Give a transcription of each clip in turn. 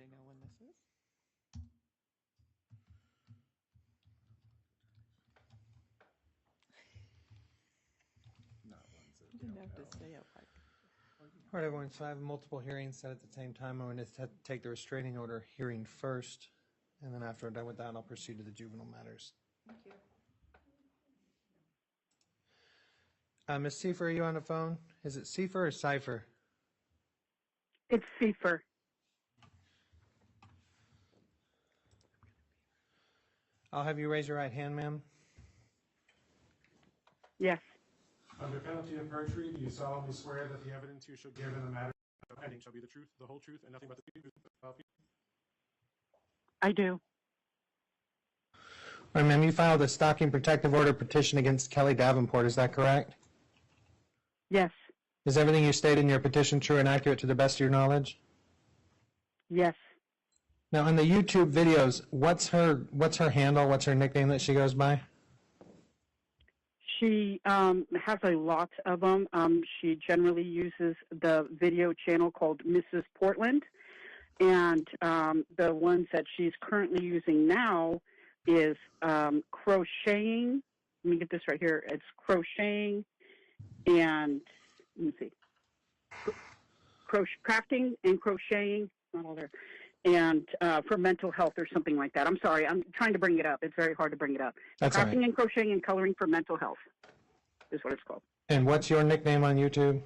they know when this is? You didn't have to say it like. All right, everyone. So I have multiple hearings set at the same time. I'm going to take the restraining order hearing first, and then after I'm done with that, I'll proceed to the juvenile matters. Thank you. Ms. Seifer, are you on the phone? Is it Seifer or Cipher? It's Seifer. I'll have you raise your right hand, ma'am. Yes, Under penalty of perjury, do you solemnly swear that the evidence you shall give in the matter of pending shall be the truth, the whole truth, and nothing but the truth? I do. All right, ma'am, you filed a stalking protective order petition against Kelly Davenport, is that correct? Yes, Is everything you state in your petition true and accurate to the best of your knowledge? yes. Now, in the YouTube videos, what's her handle? What's her nickname that she goes by? She has a lot of them. She generally uses the video channel called Mrs. Portland, and the ones that she's currently using now is crocheting. Let me get this right here. It's crocheting and, let me see, crafting and crocheting, not all there, and for mental health or something like that. I'm sorry, I'm trying to bring it up. It's very hard to bring it up. That's all Crafting right. and crocheting and coloring for mental health is what it's called. And what's your nickname on YouTube?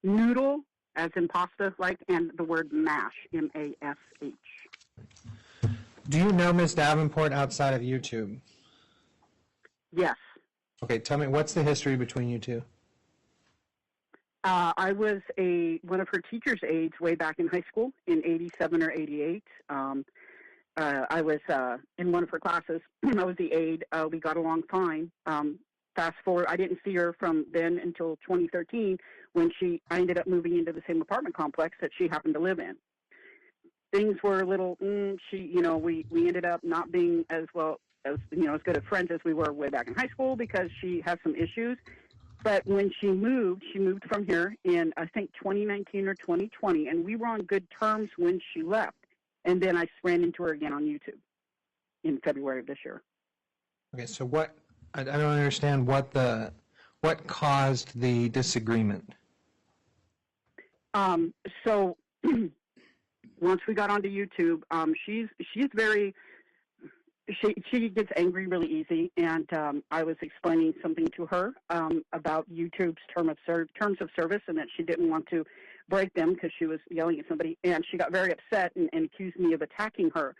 Noodle, as in pasta, like, and the word mash, M-A-S-H. Do you know Ms. Davenport outside of YouTube? Yes. Okay, tell me, what's the history between you two? I was one of her teacher's aides way back in high school in 87 or 88. I was in one of her classes. I was the aide. We got along fine. Fast forward, I didn't see her from then until 2013 when I ended up moving into the same apartment complex that she happened to live in. Things were a little, we ended up not being as well as good of friends as we were way back in high school because she has some issues. But when she moved from here in, I think, 2019 or 2020, and we were on good terms when she left. And then I ran into her again on YouTube in February of this year. Okay, so I don't understand what caused the disagreement. So once we got onto YouTube, she's very, she gets angry really easy, and I was explaining something to her about YouTube's terms of service, and that she didn't want to break them because she was yelling at somebody, and she got very upset and accused me of attacking her.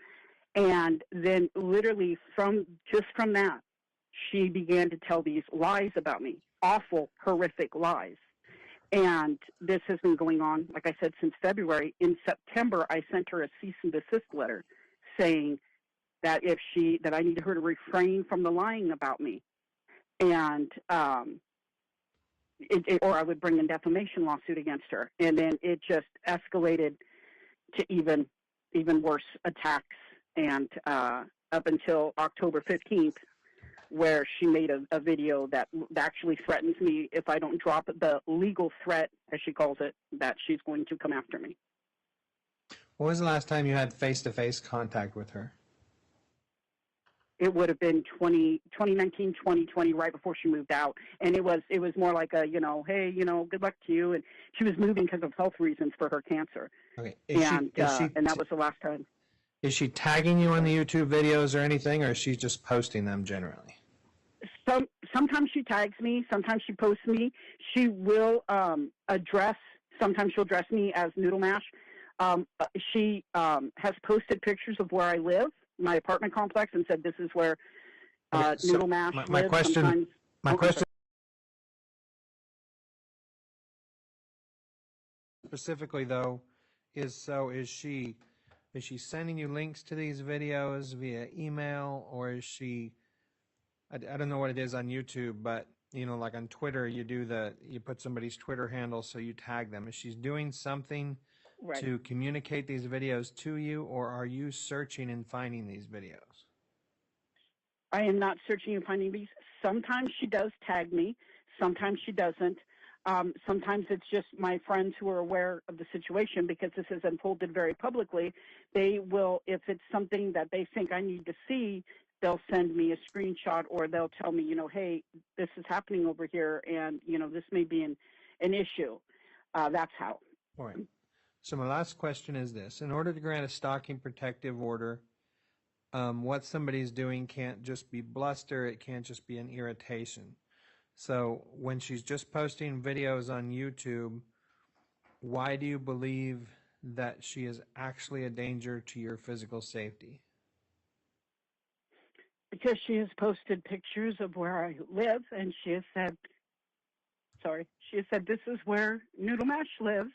And then literally from that, she began to tell these lies about me, awful, horrific lies. And this has been going on, like I said, since February. In September, I sent her a cease and desist letter saying that that I needed her to refrain from the lying about me, and or I would bring a defamation lawsuit against her. And then it just escalated to even worse attacks, and up until October 15th, where she made a video that actually threatens me if I don't drop the legal threat, as she calls it, that she's going to come after me. When was the last time you had face-to-face contact with her? It would have been 2019, 2020, right before she moved out. And it was more like a, hey, good luck to you. And she was moving because of health reasons for her cancer. Okay. And that was the last time. Is she tagging you on the YouTube videos or anything, or is she just posting them generally? Sometimes she tags me. Sometimes she posts me. She will sometimes she'll address me as Noodle Mash. She has posted pictures of where I live, my apartment complex, and said this is where Noodle Mash lives. My question specifically, though, is she sending you links to these videos via email, or is she, I don't know what it is on YouTube, but like on Twitter, you put somebody's Twitter handle, so you tag them. Is she doing something right to communicate these videos to you, or are you searching and finding these videos? I am not searching and finding these. Sometimes she does tag me. Sometimes she doesn't. Sometimes it's just my friends who are aware of the situation because this has unfolded very publicly. They will, if it's something that they think I need to see, they'll send me a screenshot or they'll tell me, hey, this is happening over here and, this may be an issue. That's how. All right. So my last question is this. In order to grant a stalking protective order, what somebody's doing can't just be bluster. It can't just be an irritation. So when she's just posting videos on YouTube, why do you believe that she is actually a danger to your physical safety? Because she has posted pictures of where I live, and she has said, this is where Noodle Mash lives.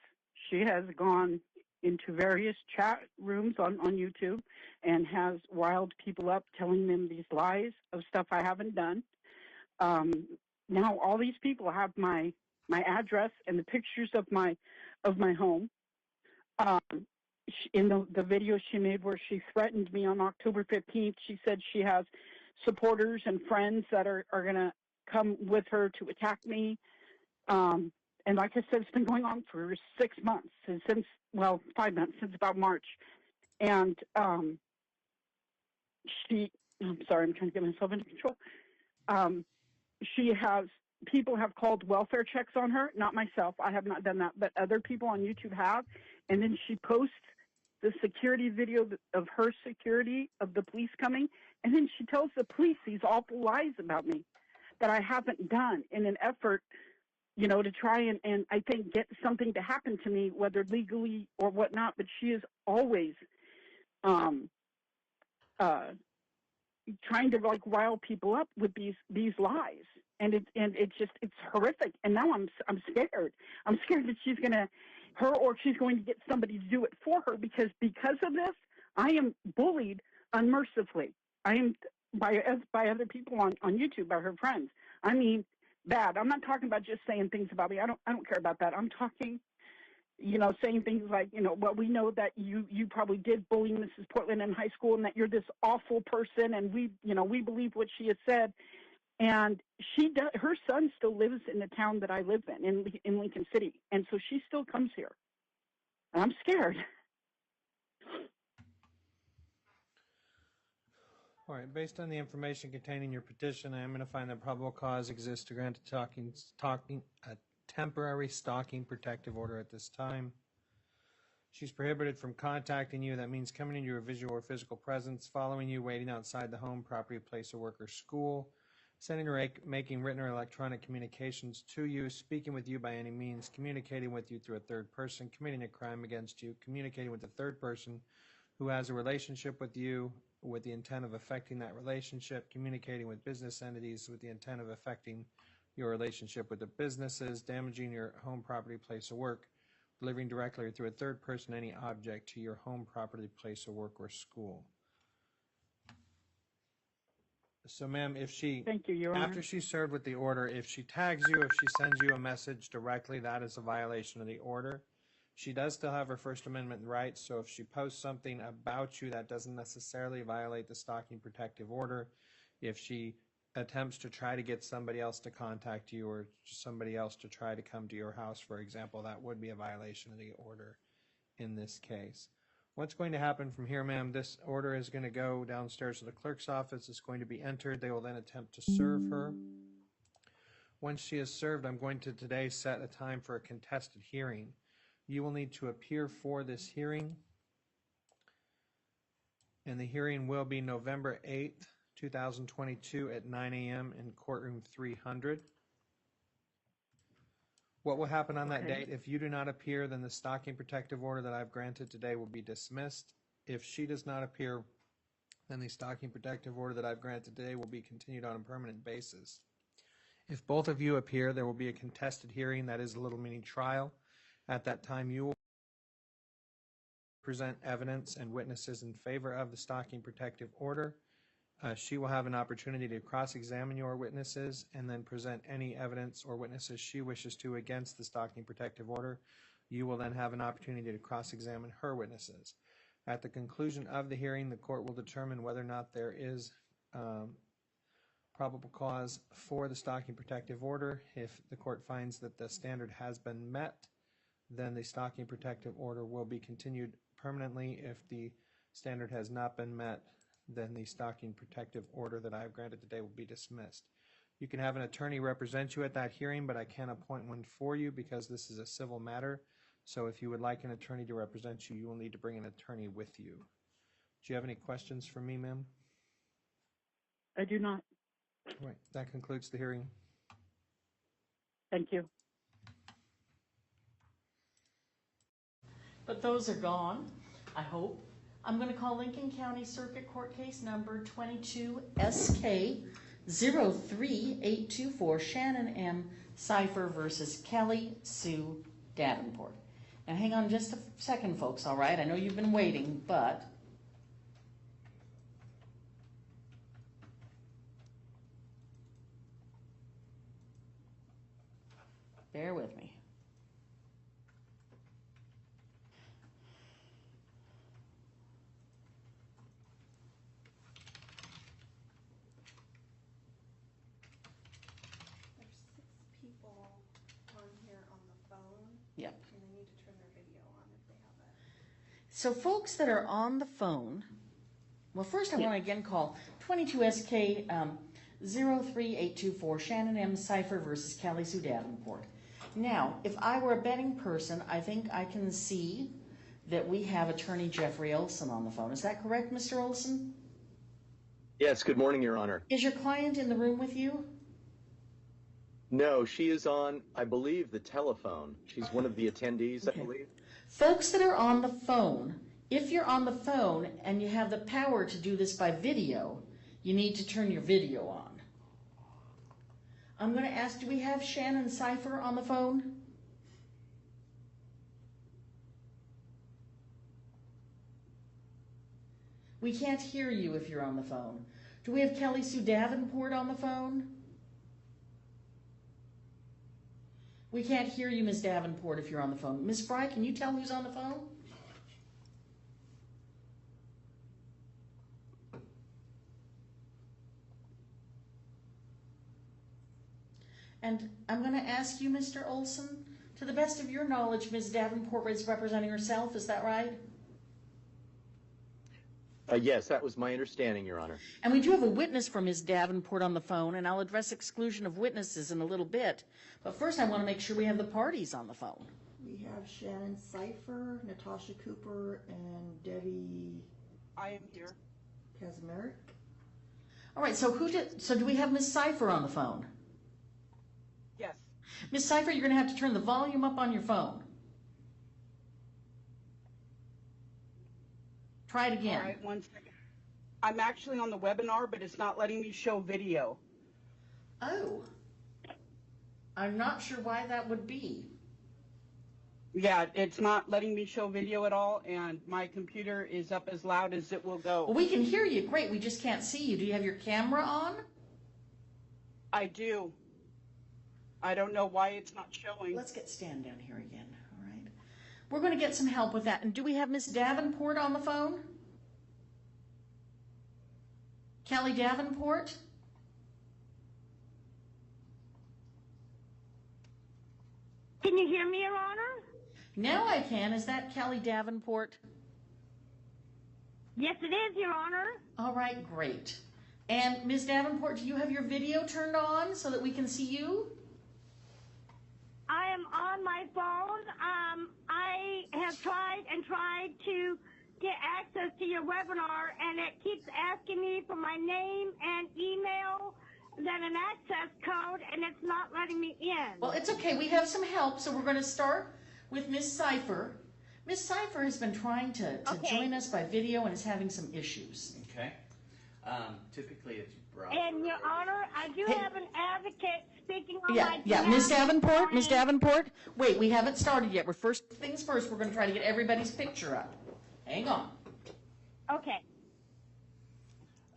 She has gone into various chat rooms on YouTube and has riled people up, telling them these lies of stuff I haven't done. Now all these people have my address and the pictures of my home. In the video she made where she threatened me on October 15th, she said she has supporters and friends that are going to come with her to attack me. And like I said, it's been going on for 6 months, since 5 months, since about March. And I'm sorry, I'm trying to get myself into control. People have called welfare checks on her, not myself. I have not done that, but other people on YouTube have. And then she posts the security video of her security of the police coming. And then she tells the police these awful lies about me that I haven't done in an effort, to try and I think get something to happen to me, whether legally or whatnot. But she is always trying to rile people up with these lies, and it's horrific. And now I'm scared. I'm scared that she's going to get somebody to do it for her because of this, I am bullied unmercifully. I am by other people on YouTube, by her friends. I mean, bad. I'm not talking about just saying things about me. I don't care about that. I'm talking, saying things like, well, we know that you probably did bully Mrs. Portland in high school and that you're this awful person, and we believe what she has said. And her son still lives in the town that I live in Lincoln City, and so she still comes here. And I'm scared. All right, based on the information contained in your petition, I am going to find that probable cause exists to grant a temporary stalking protective order at this time. She's prohibited from contacting you. That means coming into your visual or physical presence, following you, waiting outside the home, property, place of work, or school, sending or making written or electronic communications to you, speaking with you by any means, communicating with you through a third person, committing a crime against you, communicating with a third person who has a relationship with you with the intent of affecting that relationship, communicating with business entities with the intent of affecting your relationship with the businesses, damaging your home, property, place of work, delivering directly or through a third person any object to your home, property, place of work, or school. So, ma'am, Thank you, Your Honor. after she's served with the order, if she tags you, if she sends you a message directly, that is a violation of the order. She does still have her First Amendment rights, so if she posts something about you, that doesn't necessarily violate the stalking protective order. If she attempts to try to get somebody else to contact you or somebody else to try to come to your house, for example, that would be a violation of the order in this case. What's going to happen from here, ma'am, this order is going to go downstairs to the clerk's office. It's going to be entered. They will then attempt to serve her. Once she is served, I'm going to today set a time for a contested hearing. You will need to appear for this hearing, and the hearing will be November 8th, 2022 at 9 a.m. in courtroom 300. What will happen on that date? If you do not appear, then the stalking protective order that I've granted today will be dismissed. If she does not appear, then the stalking protective order that I've granted today will be continued on a permanent basis. If both of you appear, there will be a contested hearing, that is a little mini trial. At that time, you will present evidence and witnesses in favor of the stalking protective order. She will have an opportunity to cross-examine your witnesses and then present any evidence or witnesses she wishes to against the stalking protective order. You will then have an opportunity to cross-examine her witnesses. At the conclusion of the hearing, the court will determine whether or not there is probable cause for the stalking protective order. If the court finds that the standard has been met, then the stalking protective order will be continued permanently. If the standard has not been met, then the stalking protective order that I have granted today will be dismissed. You can have an attorney represent you at that hearing, but I can't appoint one for you because this is a civil matter. So if you would like an attorney to represent you, you will need to bring an attorney with you. Do you have any questions for me, ma'am? I do not. All right, that concludes the hearing. Thank you. But those are gone, I hope. I'm going to call Lincoln County Circuit Court case number 22 SK 03824, Shannon M. Cipher versus Kelly Sue Davenport. Now hang on just a second, folks, all right? I know you've been waiting, but bear with me. There's 6 people on here on the phone. Yep. And they need to turn their video on if they have it. So folks that are on the phone, well, first I want to again call 22SK 03824, Shannon M. Cipher versus Kelly Sue Davenport. Now, if I were a betting person, I think I can see that we have attorney Jeffrey Olson on the phone. Is that correct, Mr. Olson? Yes, good morning, Your Honor. Is your client in the room with you? No, she is on, I believe, the telephone. She's one of the attendees, Okay. I believe. Folks that are on the phone, if you're on the phone and you have the power to do this by video, you need to turn your video on. I'm going to ask, do we have Shannon Cipher on the phone? We can't hear you if you're on the phone. Do we have Kelly Sue Davenport on the phone? We can't hear you, Ms. Davenport, if you're on the phone. Ms. Fry, can you tell who's on the phone? And I'm going to ask you, Mr. Olson, to the best of your knowledge, Ms. Davenport is representing herself, is that right? Yes, that was my understanding, Your Honor. And we do have a witness for Ms. Davenport on the phone, and I'll address exclusion of witnesses in a little bit. But first I want to make sure we have the parties on the phone. We have Shannon Cipher, Natasha Cooper, and Debbie I am here. Kazmarek. All right, so do we have Ms. Cipher on the phone? Yes. Ms. Cipher, you're going to have to turn the volume up on your phone. Try it again. All right, one second. I'm actually on the webinar, but it's not letting me show video. Oh. I'm not sure why that would be. Yeah, it's not letting me show video at all, and my computer is up as loud as it will go. Well, we can hear you. Great. We just can't see you. Do you have your camera on? I do. I don't know why it's not showing. Let's get Stan down here again. All right. We're going to get some help with that. And do we have Miss Davenport on the phone? Kelly Davenport? Can you hear me, Your Honor? Now I can. Is that Kelly Davenport? Yes, it is, Your Honor. All right, great. And Ms. Davenport, do you have your video turned on so that we can see you? I am on my phone. I have tried to get access to your webinar, and it keeps asking me for my name and email, then an access code, and it's not letting me in. Well, it's okay. We have some help, so we're going to start with Ms. Cipher. Ms. Cipher has been trying to join us by video and is having some issues. Okay. Typically it's browser. And, Your Honor, I do Hey. have an advocate speaking on Yeah, my yeah, behalf. Ms. Davenport, Ms. Davenport. Wait, we haven't started yet. We're first things first. We're going to try to get everybody's picture up. Hang on. Okay.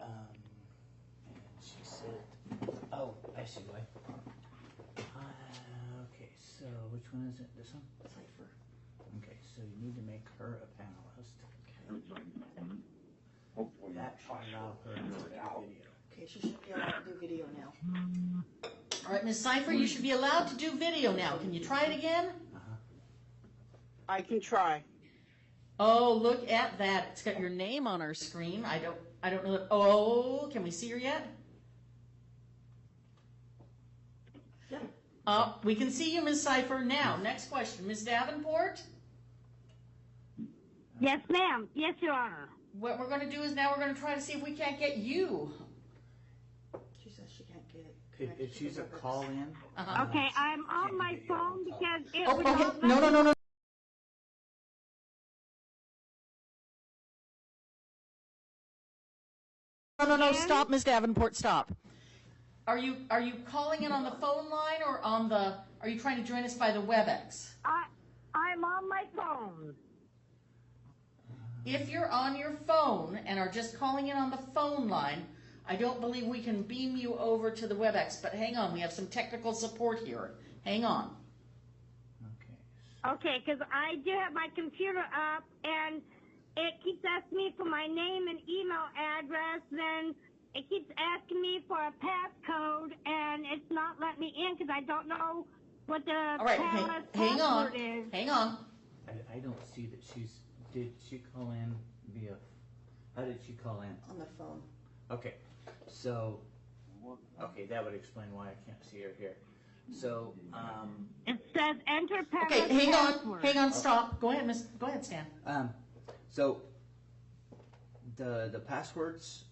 And she said, oh, I see why. Okay, so which one is it? This one? Cipher. Okay, so you need to make her a panelist. That should allow her to do video. Okay, she should be able to do video All right, Ms. Cipher, you should be allowed to do video now. Can you try it again? I can try. Oh, look at that. It's got your name on our screen. I don't know that. Oh, can we see her yet? Yep. We can see you, Ms. Cipher. Now, next question. Ms. Davenport? Yes, ma'am. Yes, Your Honor. What we're going to do is now we're going to try to see if we can't get you. She says she can't get it. If she's a call-in. Okay, I'm on my phone because it Oh, would okay. not No, let no, me- no, no. No, stop, Ms. Davenport, stop. Are you calling in on the phone line or are you trying to join us by the WebEx? I'm on my phone. If you're on your phone and are just calling in on the phone line, I don't believe we can beam you over to the WebEx, but hang on, we have some technical support here. Hang on. Okay. Okay, because I do have my computer up and it keeps asking me for my name and email address, then it keeps asking me for a passcode and it's not letting me in because I don't know what the All right, hang on. password is. Hang on. I don't see that did she call in via, how did she call in? On the phone. Okay, so, okay, that would explain why I can't see her here. So, It says enter Okay, password. hang on, stop. Go ahead, Stan. So the passwords,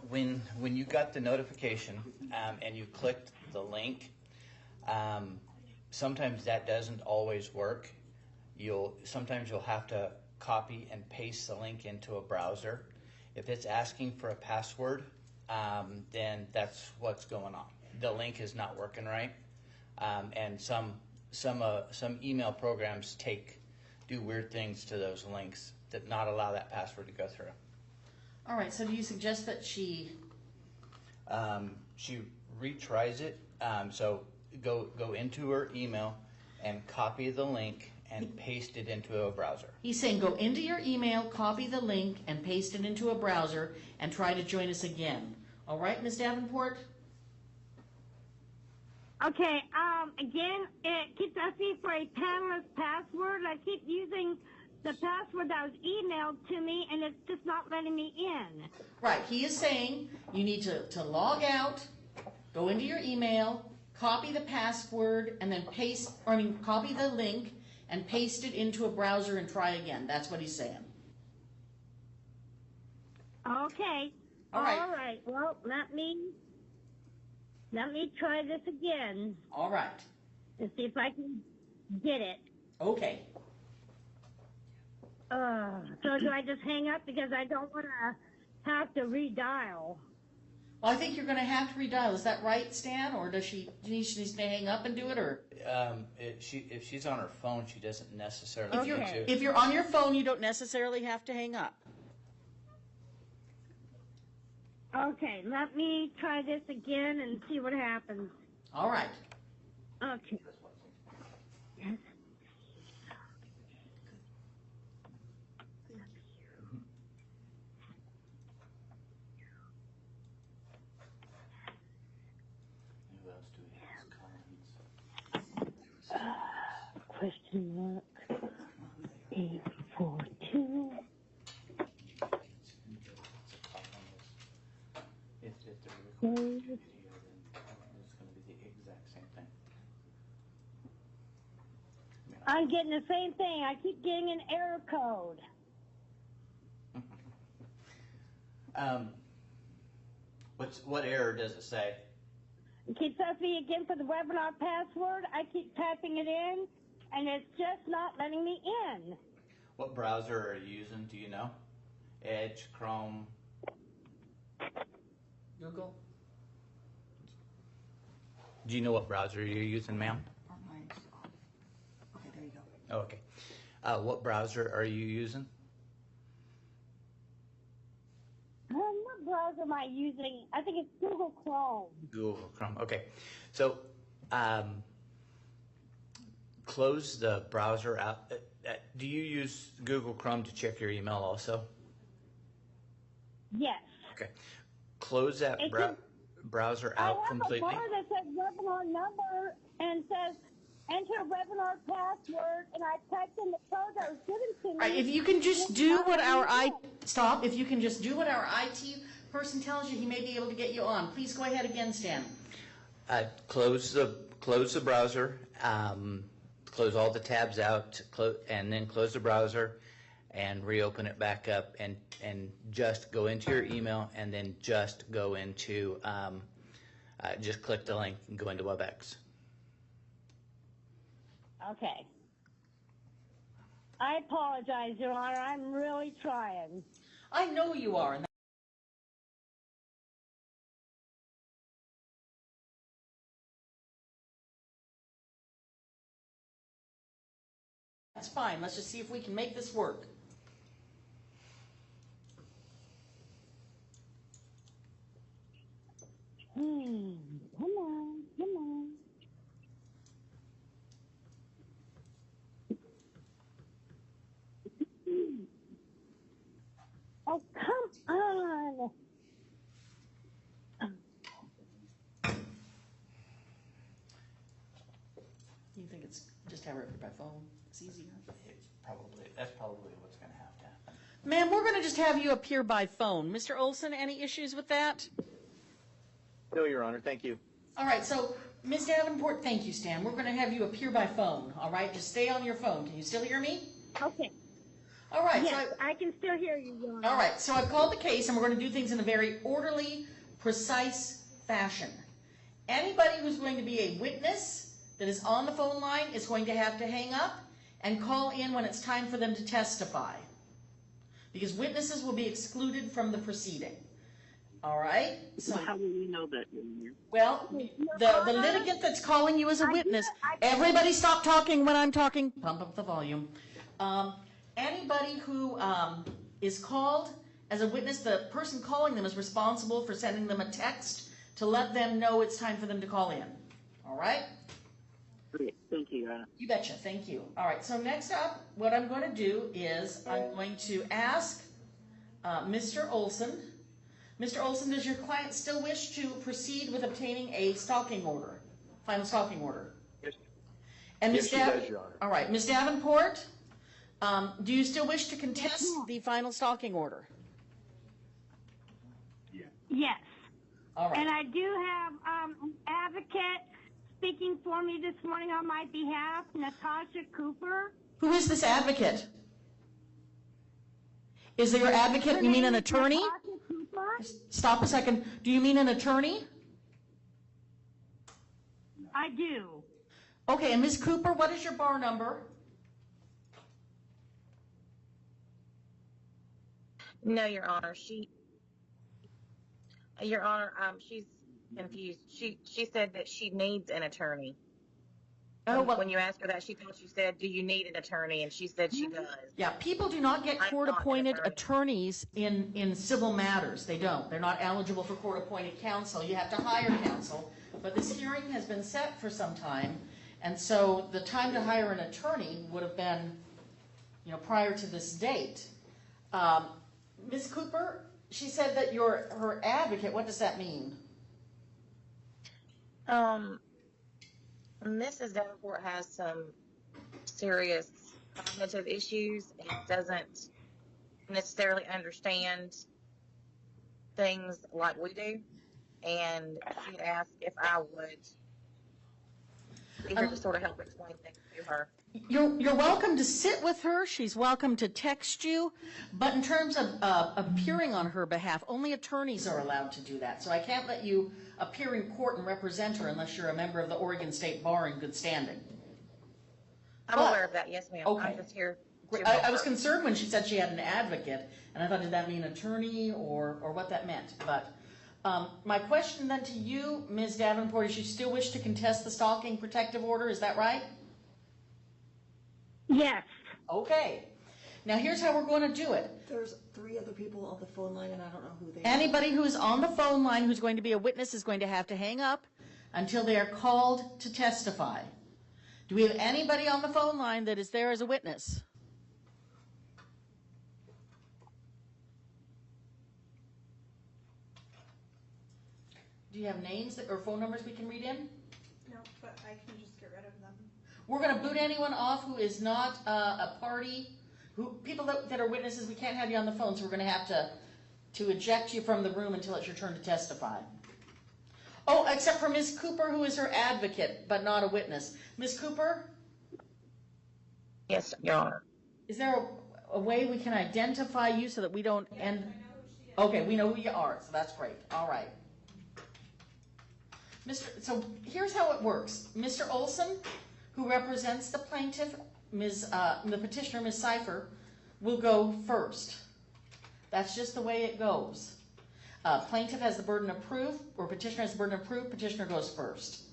when you got the notification and you clicked the link, sometimes that doesn't always work. Sometimes you'll have to copy and paste the link into a browser. If it's asking for a password, then that's what's going on. The link is not working right, and some email programs do weird things to those links that not allow that password to go through. All right, so do you suggest that she retries it. So go into her email and copy the link and paste it into a browser. He's saying go into your email, copy the link, and paste it into a browser, and try to join us again. All right, Ms. Davenport? Okay, again, it keeps asking for a panelist password. I keep using the password that was emailed to me, and it's just not letting me in. Right, he is saying you need to log out, go into your email, copy the password, and then copy the link and paste it into a browser and try again. That's what he's saying. Okay. All right. All right. Well, let me try this again All right. and see if I can get it. Okay. So do I just hang up because I don't want to have to redial? Well, I think you're going to have to redial. Is that right, Stan? Or does she needs to hang up and do it? Or If she's on her phone, she doesn't necessarily if need to. if you're on your phone, you don't necessarily have to hang up. Okay, let me try this again and see what happens. All right. Okay. Who else do we have? Collins. Question mark 842. If they're recording video, then it's going to be the exact same thing. I'm getting the same thing. I keep getting an error code. What error does it say? It keeps asking me again for the webinar password. I keep typing it in, and it's just not letting me in. What browser are you using? Do you know? Edge, Chrome. Google. Do you know what browser you're using, ma'am? Mine's off. Okay, there you go. Oh, okay. What browser are you using? What browser am I using? I think it's Google Chrome. Google Chrome. Okay. So, close the browser out. Do you use Google Chrome to check your email also? Yes. Okay. close that It could- browser I out have completely. a bar that says webinar number and says enter webinar password, and I typed in the code that was given to me. Right, if you can just do what if you can just do what our IT person tells you, he may be able to get you on. Please go ahead again, Stan. Close the browser, close all the tabs out, and then close the browser and reopen it back up, and just go into your email, and then just go into just click the link and go into WebEx. Okay. I apologize, Your Honor. I'm really trying. I know you are. And that's fine. Let's just see if we can make this work. Come on, come on. Oh, come on. You think it's just have it by phone? It's easier. That's probably what's going to have to happen. Ma'am, we're going to just have you appear by phone. Mr. Olson, any issues with that? No, Your Honor. Thank you. All right, so Ms. Davenport, thank you, Stan. We're going to have you appear by phone, all right? Just stay on your phone. Can you still hear me? Okay. All right. Yes, I can still hear you, Your Honor. All right, so I've called the case, and we're going to do things in a very orderly, precise fashion. Anybody who's going to be a witness that is on the phone line is going to have to hang up and call in when it's time for them to testify, because witnesses will be excluded from the proceeding. All right? So How do we know that? well, the litigant that's calling you as a witness, everybody stop talking when I'm talking. Pump up the volume. Anybody who is called as a witness, the person calling them is responsible for sending them a text to let them know it's time for them to call in. All right? Great. Thank you, Your Honor. You betcha. Thank you. All right. So next up, what I'm going to do is I'm going to ask Mr. Olson. Mr. Olson, does your client still wish to proceed with obtaining a stalking order, final stalking order? Yes. And Yes, Ms. she does, Your Honor. All right. Ms. Davenport, do you still wish to contest the final stalking order? Yes. All right. And I do have an advocate speaking for me this morning on my behalf, Natasha Cooper. Who is this advocate? Is there your advocate? You mean an attorney? Natasha Cooper. Stop a second. Do you mean an attorney? I do. Okay, and Ms. Cooper, what is your bar number? No, Your Honor. Your Honor, she's confused. She said that she needs an attorney. Oh, well, When you asked her that, she thought you said, "Do you need an attorney?" And she said she does. yeah, people do not get I'm not an court-appointed attorney. attorneys in civil matters. They don't. They're not eligible for court-appointed counsel. You have to hire counsel. But this hearing has been set for some time, and so the time to hire an attorney would have been, prior to this date. Ms. Cooper, she said that you're her advocate. What does that mean? Mrs. Davenport has some serious cognitive issues and doesn't necessarily understand things like we do. And she asked if I would be here to sort of help explain things to her. You're welcome to sit with her. She's welcome to text you. But in terms of appearing on her behalf, only attorneys are allowed to do that. So I can't let you appear in court and represent her unless you're a member of the Oregon State Bar in good standing. I'm aware of that, yes, ma'am. Okay. I'm just here to I help was her. concerned when she said she had an advocate, and I thought, did that mean attorney or what that meant? But my question then to you, Ms. Davenport, is you still wish to contest the stalking protective order? Is that right? Yes. Okay. Now here's how we're going to do it. There's 3 other people on the phone line, and I don't know who they are. Anybody who is on the phone line who's going to be a witness is going to have to hang up until they are called to testify. Do we have anybody on the phone line that is there as a witness? Do you have names or phone numbers we can read in? No, but I can just get rid of them. We're going to boot anyone off who is not a party. People that are witnesses, we can't have you on the phone, so we're going to have to eject you from the room until it's your turn to testify. Oh, except for Ms. Cooper, who is her advocate, but not a witness. Ms. Cooper? Yes, Your Honor. Is there a way we can identify you so that we don't end? Okay, we know who you are, so that's great. All right. So here's how it works. Mr. Olson, who represents the plaintiff, the petitioner, Ms. Cipher, will go first. That's just the way it goes. Plaintiff has the burden of proof, or petitioner has the burden of proof, petitioner goes first.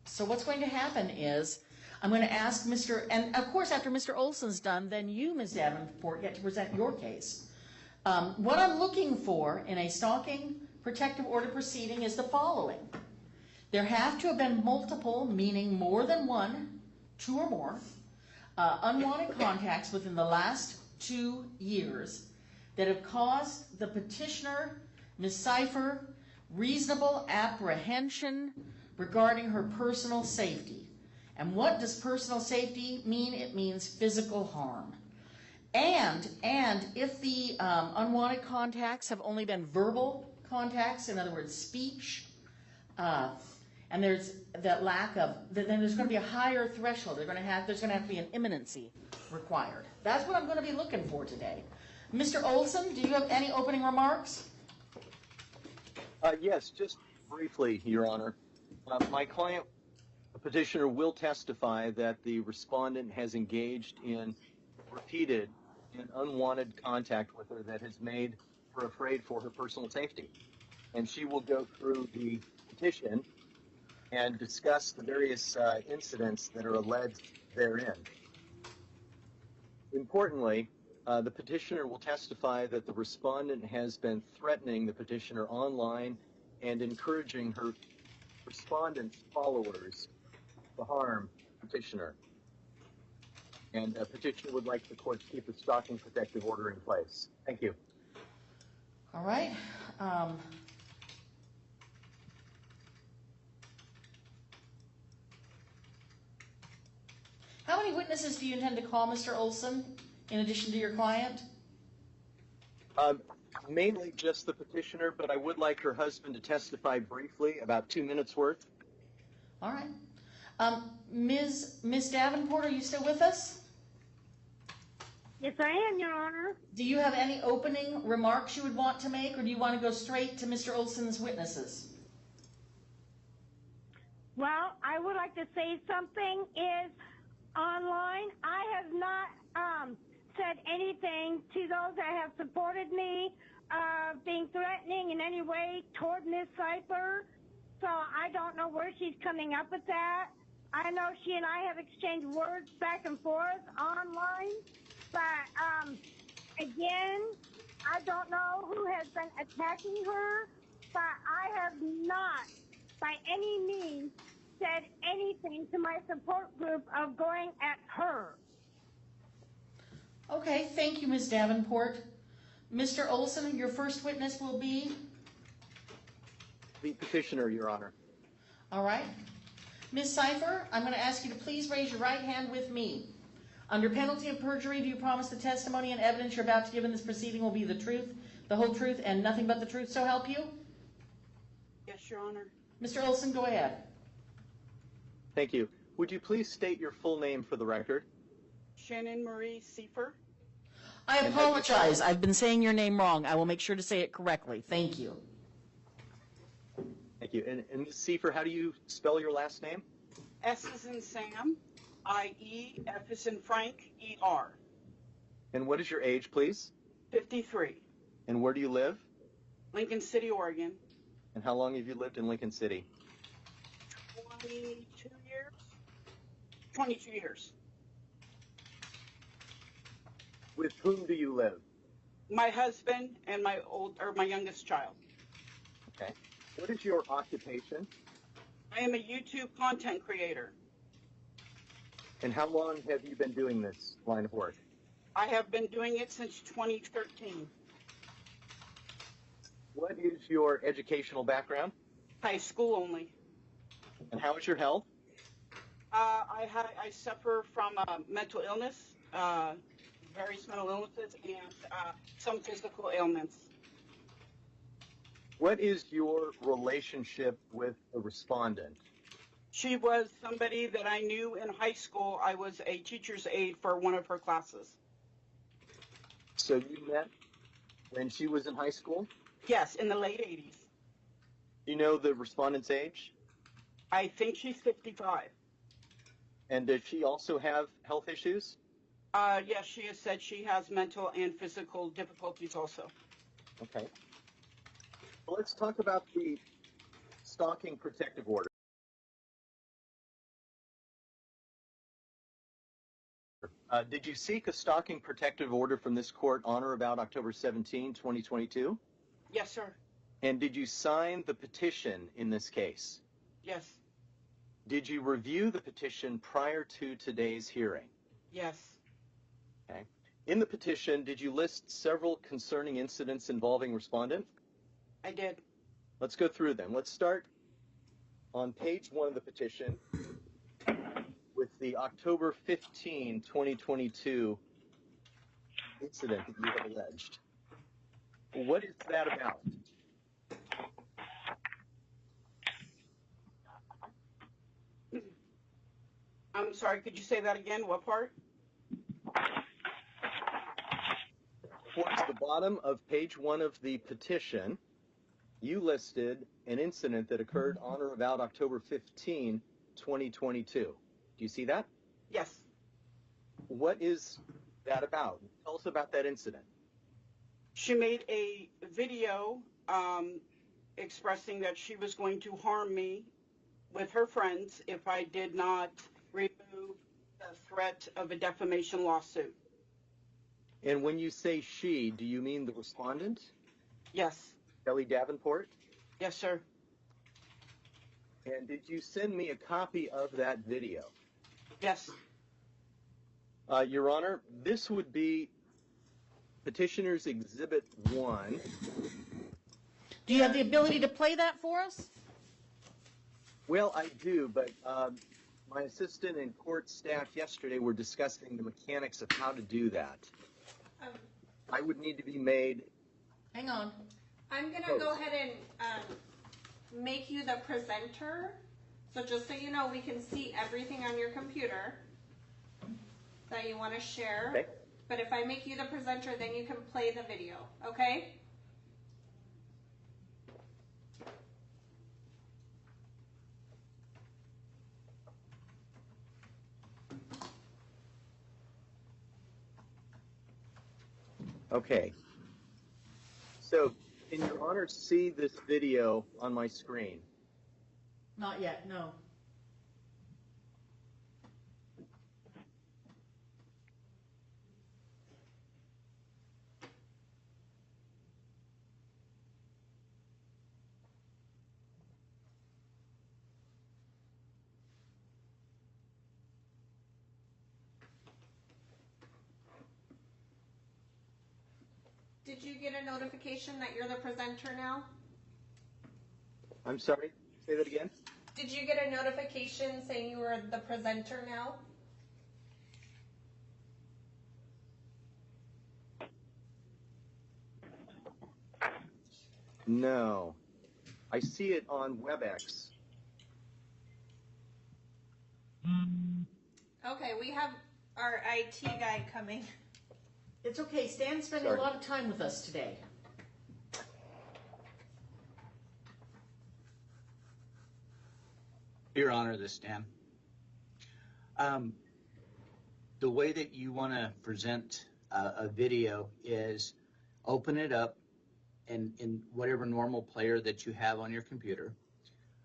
So what's going to happen is, I'm going to ask and of course after Mr. Olson's done, then you, Ms. Davenport, get to present your case. What I'm looking for in a stalking protective order proceeding is the following. There have to have been multiple, meaning more than one, 2 or more, unwanted contacts within the last 2 years that have caused the petitioner, Ms. Cipher, reasonable apprehension regarding her personal safety. And what does personal safety mean? It means physical harm. And if the unwanted contacts have only been verbal contacts, in other words, speech, and there's that lack of, then there's going to be a higher threshold. There's going to have to be an imminency required. That's what I'm going to be looking for today. Mr. Olson, do you have any opening remarks? Yes, just briefly, Your Honor. My client, the petitioner, will testify that the respondent has engaged in repeated and unwanted contact with her that has made her afraid for her personal safety. And she will go through the petition and discuss the various incidents that are alleged therein. Importantly, the petitioner will testify that the respondent has been threatening the petitioner online and encouraging her respondent's followers to harm the petitioner. And a petitioner would like the court to keep a stalking protective order in place. Thank you. All right. How many witnesses do you intend to call, Mr. Olson, in addition to your client? Mainly just the petitioner, but I would like her husband to testify briefly, about 2 minutes worth. All right. Ms. Davenport, are you still with us? Yes, I am, Your Honor. Do you have any opening remarks you would want to make, or do you want to go straight to Mr. Olson's witnesses? Well, I would like to say something is online. I have not said anything to those that have supported me being threatening in any way toward Ms. Cipher. So I don't know where she's coming up with that. I know she and I have exchanged words back and forth online. But, again, I don't know who has been attacking her, but I have not, by any means, said anything to my support group of going at her. Okay, thank you, Ms. Davenport. Mr. Olson, your first witness will be? The petitioner, Your Honor. All right. Ms. Cipher, I'm going to ask you to please raise your right hand with me. Under penalty of perjury, do you promise the testimony and evidence you're about to give in this proceeding will be the truth, the whole truth, and nothing but the truth, so help you? Yes, Your Honor. Mr. Olson, go ahead. Thank you. Would you please state your full name for the record? Shannon Marie Seifer. I apologize. I've been saying your name wrong. I will make sure to say it correctly. Thank you. Thank you. And Ms. Seifer, how do you spell your last name? S is in Sam, I-E, F is in Frank, E-R. And what is your age, please? 53. And where do you live? Lincoln City, Oregon. And how long have you lived in Lincoln City? 22 years. 22 years. With whom do you live? My husband and my youngest child. Okay. What is your occupation? I am a YouTube content creator. And how long have you been doing this line of work? I have been doing it since 2013. What is your educational background? High school only. And how is your health? I suffer from mental illness, various mental illnesses, and some physical ailments. What is your relationship with the respondent? She was somebody that I knew in high school. I was a teacher's aide for one of her classes. So you met when she was in high school? Yes, in the late 80s. Do you know the respondent's age? I think she's 55. And does she also have health issues? Yes, she has said she has mental and physical difficulties also. Okay. Well, let's talk about the stalking protective order. Did you seek a stalking protective order from this court on or about October 17, 2022? Yes, sir. And did you sign the petition in this case? Yes. Did you review the petition prior to today's hearing? Yes. Okay. In the petition, did you list several concerning incidents involving respondent? I did. Let's go through them. Let's start on page 1 of the petition with the October 15, 2022 incident that you have alleged. What is that about? I'm sorry, could you say that again? What part? Towards the bottom of page 1 of the petition, you listed an incident that occurred on or about October 15, 2022. Do you see that? Yes. What is that about? Tell us about that incident. She made a video expressing that she was going to harm me with her friends if I did not remove the threat of a defamation lawsuit. And when you say she, do you mean the respondent? Yes. Kelly Davenport? Yes, sir. And did you send me a copy of that video? Yes. Your Honor, this would be Petitioner's Exhibit 1. Do you have the ability to play that for us? Well, I do, but my assistant and court staff yesterday were discussing the mechanics of how to do that. I would need to be made. Hang on. I'm going to go ahead and make you the presenter. So just so you know, we can see everything on your computer that you want to share. Okay. But if I make you the presenter, then you can play the video, okay? Okay. So, can Your Honor see this video on my screen? Not yet, no. Did you get a notification that you're the presenter now? I'm sorry, say that again? Did you get a notification saying you were the presenter now? No. I see it on WebEx. Okay, we have our IT guy coming. It's okay. Stan's spending Sorry. a lot of time with us today. Your Honor, this Stan. The way that you want to present a video is open it up in whatever normal player that you have on your computer.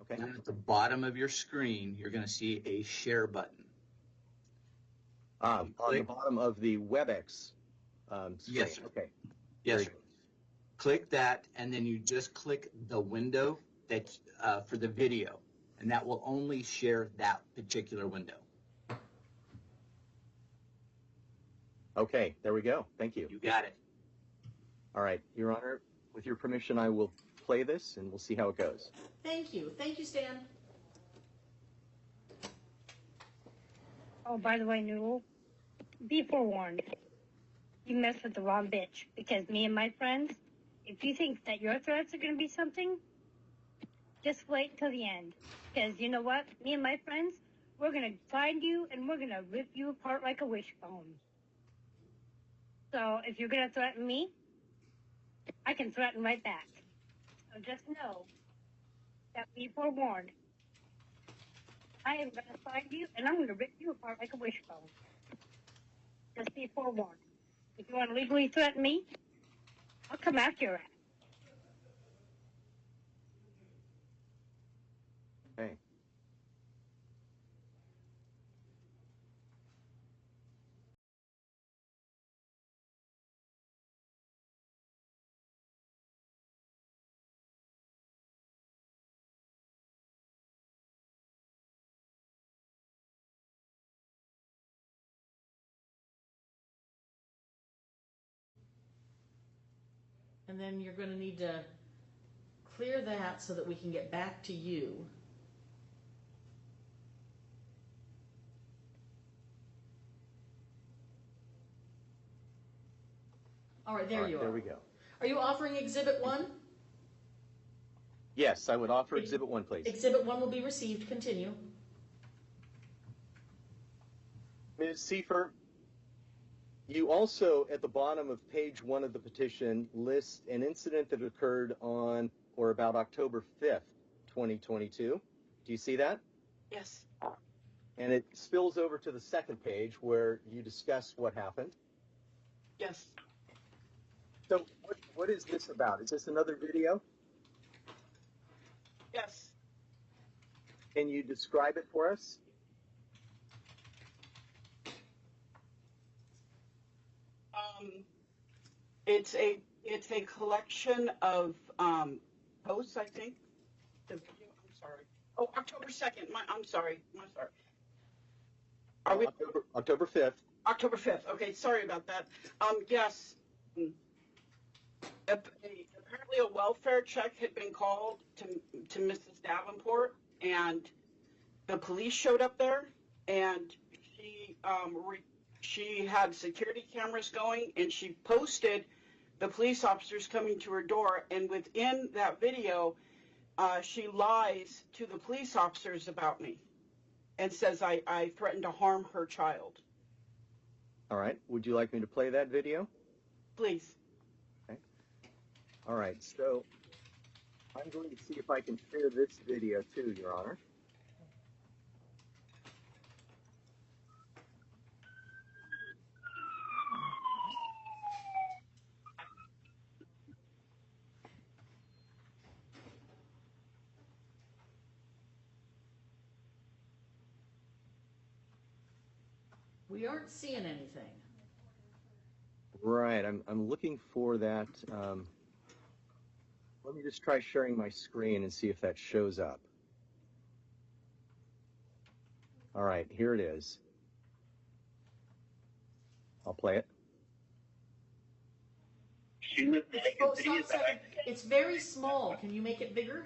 Okay. And at the bottom of your screen, you're going to see a share button. On the bottom of the WebEx screen. Yes, sir. Okay. Yes, Very sir. Click that, and then you just click the window that for the video. and that will only share that particular window. Okay, there we go. Thank you. You got it. All right, Your Honor, with your permission, I will play this and we'll see how it goes. Thank you. Thank you, Stan. Oh, by the way, Noodle, be forewarned. You messed with the wrong bitch, because me and my friends, if you think that your threats are going to be something, just wait till the end. Because you know what? Me and my friends, we're going to find you and we're going to rip you apart like a wishbone. So if you're going to threaten me, I can threaten right back. So just know that be forewarned. I am going to find you and I'm going to rip you apart like a wishbone. Just be forewarned. If you want to legally threaten me, I'll come after your ass. Okay. And then you're going to need to clear that so that we can get back to you. All right, there you are. There we go. Are you offering Exhibit 1? Yes, I would offer Exhibit 1, please. Exhibit 1 will be received. Continue. Ms. Seifer, you also, at the bottom of page 1 of the petition, list an incident that occurred on or about October 5th, 2022. Do you see that? Yes. And it spills over to the second page where you discuss what happened. Yes. So what is this about? Is this another video? Yes. Can you describe it for us? It's a collection of posts, I think. The video, I'm sorry. Oh, October 2nd. I'm sorry. Are we October 5th? October 5th. Okay, sorry about that. Yes. Apparently a welfare check had been called to Mrs. Davenport, and the police showed up there, and she had security cameras going, and she posted the police officers coming to her door, and within that video, she lies to the police officers about me and says I threatened to harm her child. All right. Would you like me to play that video? Please. Okay. All right. So I'm going to see if I can share this video too, Your Honor. We aren't seeing anything. Right. I'm looking for that. Let me just try sharing my screen and see if that shows up. All right. Here it is. I'll play it. Oh, stop a second. It's very small. Can you make it bigger?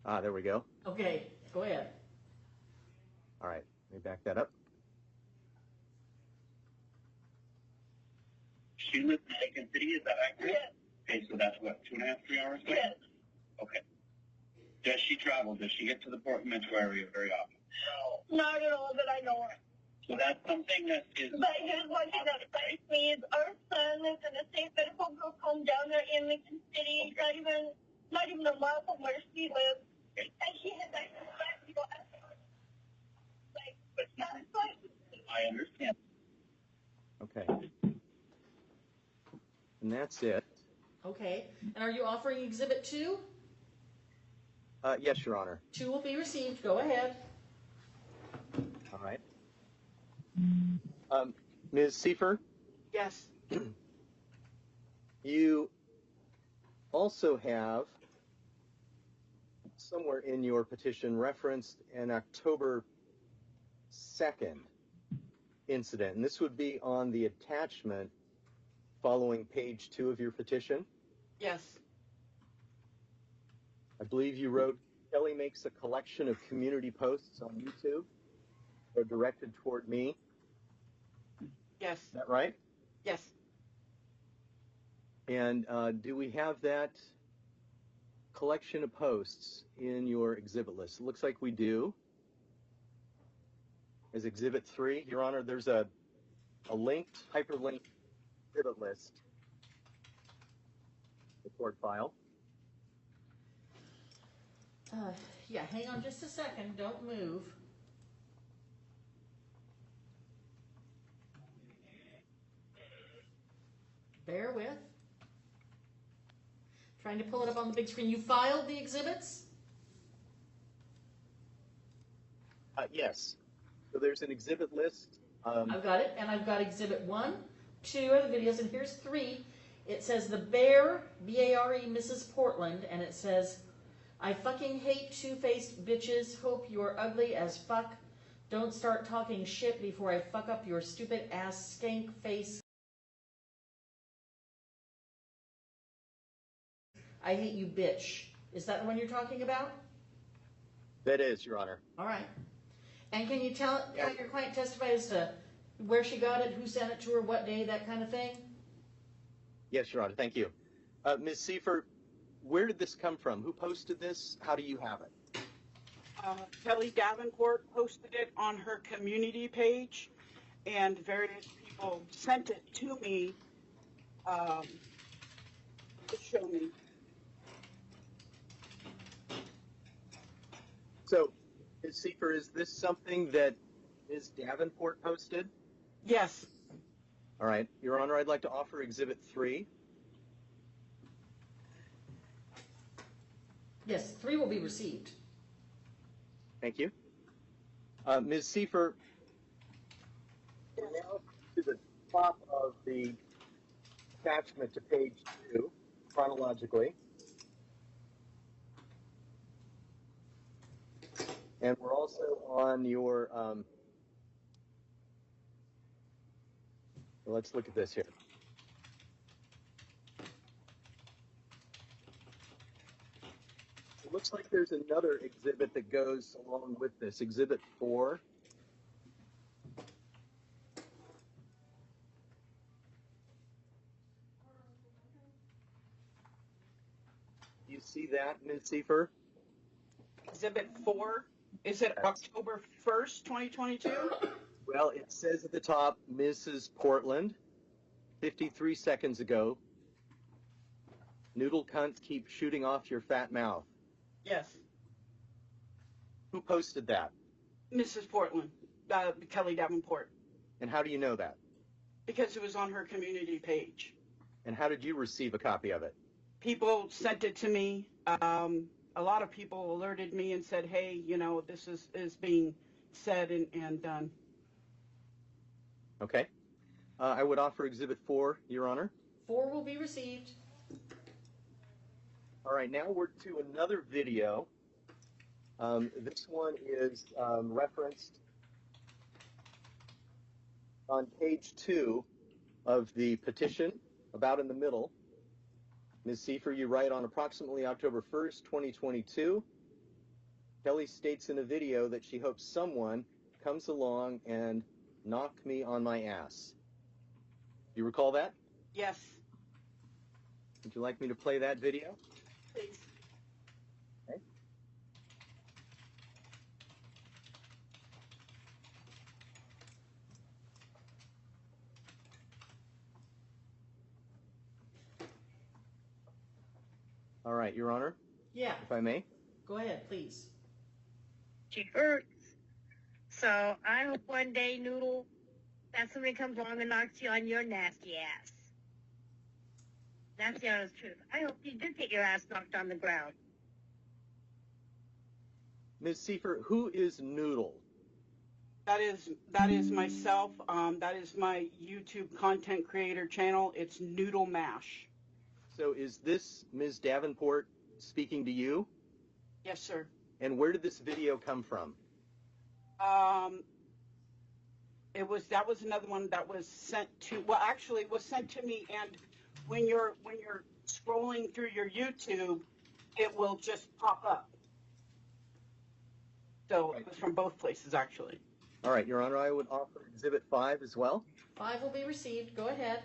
Ah, there we go. Okay, go ahead. All right. Let me back that up. She lives in Lincoln City, is that accurate? Yes. Okay, so that's what, 2.5, 3 hours away? Yes. Okay. Does she travel? Does she get to the Port Metro area very often? No, not at all that I know of. So that's something that is... But here's one thing that excites me is our son lives in a St. Medical group home down there in Lincoln City, okay. not even a mile from where she lives. Okay. And she has like, I understand. Okay. And that's it. Okay. And are you offering Exhibit 2? Yes, Your Honor. 2 will be received. Go ahead. All right. Ms. Seifer? Yes. You also have somewhere in your petition referenced an October 2nd incident, and this would be on the attachment following page 2 of your petition. Yes. I believe you wrote, Kelly makes a collection of community posts on YouTube. They're directed toward me. Yes. Is that right? Yes. And do we have that collection of posts in your exhibit list? It looks like we do. As Exhibit 3, Your Honor, there's a linked, hyperlinked exhibit list. The court file. Yeah, hang on just a second. Don't move. Bear with. Trying to pull it up on the big screen. You filed the exhibits? Yes. So there's an exhibit list. I've got it, and I've got exhibit 1, 2 are the videos, and here's 3. It says the Bear, B-A-R-E, Mrs. Portland, and it says, I fucking hate two-faced bitches. Hope you're ugly as fuck. Don't start talking shit before I fuck up your stupid ass skank face. I hate you, bitch. Is that the one you're talking about? That is, Your Honor. All right. And can you tell how your client testified as to where she got it, who sent it to her, what day, that kind of thing? Yes, Your Honor. Thank you. Ms. Seifer, where did this come from? Who posted this? How do you have it? Kelly Davenport posted it on her community page, and various people sent it to me to show me. So, Ms. Seifer, is this something that Ms. Davenport posted? Yes. All right. Your Honor, I'd like to offer Exhibit 3. Yes, 3 will be received. Thank you. Ms. Seifer, now to the top of the attachment to page 2, chronologically. And we're also on your, let's look at this here. It looks like there's another exhibit that goes along with this, Exhibit 4. You see that, Ms. Seifer? Exhibit 4, is it October 1st, 2022? Well, it says at the top, Mrs. Portland, 53 seconds ago, noodle cunts keep shooting off your fat mouth. Yes. Who posted that? Mrs. Portland, Kelly Davenport, And how do you know that? because it was on her community page. And how did you receive a copy of it? People sent it to me. A lot of people alerted me and said, hey, you know, this is being said and done. Okay. I would offer Exhibit 4, Your Honor. 4 will be received. All right, now we're to another video. This one is referenced on page 2 of the petition, about in the middle. Ms. Seifer, you write on approximately October 1st, 2022, Kelly states in a video that she hopes someone comes along and knock me on my ass. Do you recall that? Yes. Would you like me to play that video? Please. Okay. All right, Your Honor. Yeah. If I may. Go ahead, please. She hurts. So I hope one day, Noodle, that somebody comes along and knocks you on your nasty ass. That's the honest truth. I hope you did get your ass knocked on the ground. Ms. Seifer, who is Noodle? That is myself. That is my YouTube content creator channel. It's Noodle Mash. So is this Ms. Davenport speaking to you? Yes, sir. And where did this video come from? That was another one that was sent to, well, actually it was sent to me, and when you're scrolling through your YouTube, it will just pop up. So it was from both places, actually. All right, Your Honor, I would offer Exhibit 5 as well. 5 will be received. Go ahead.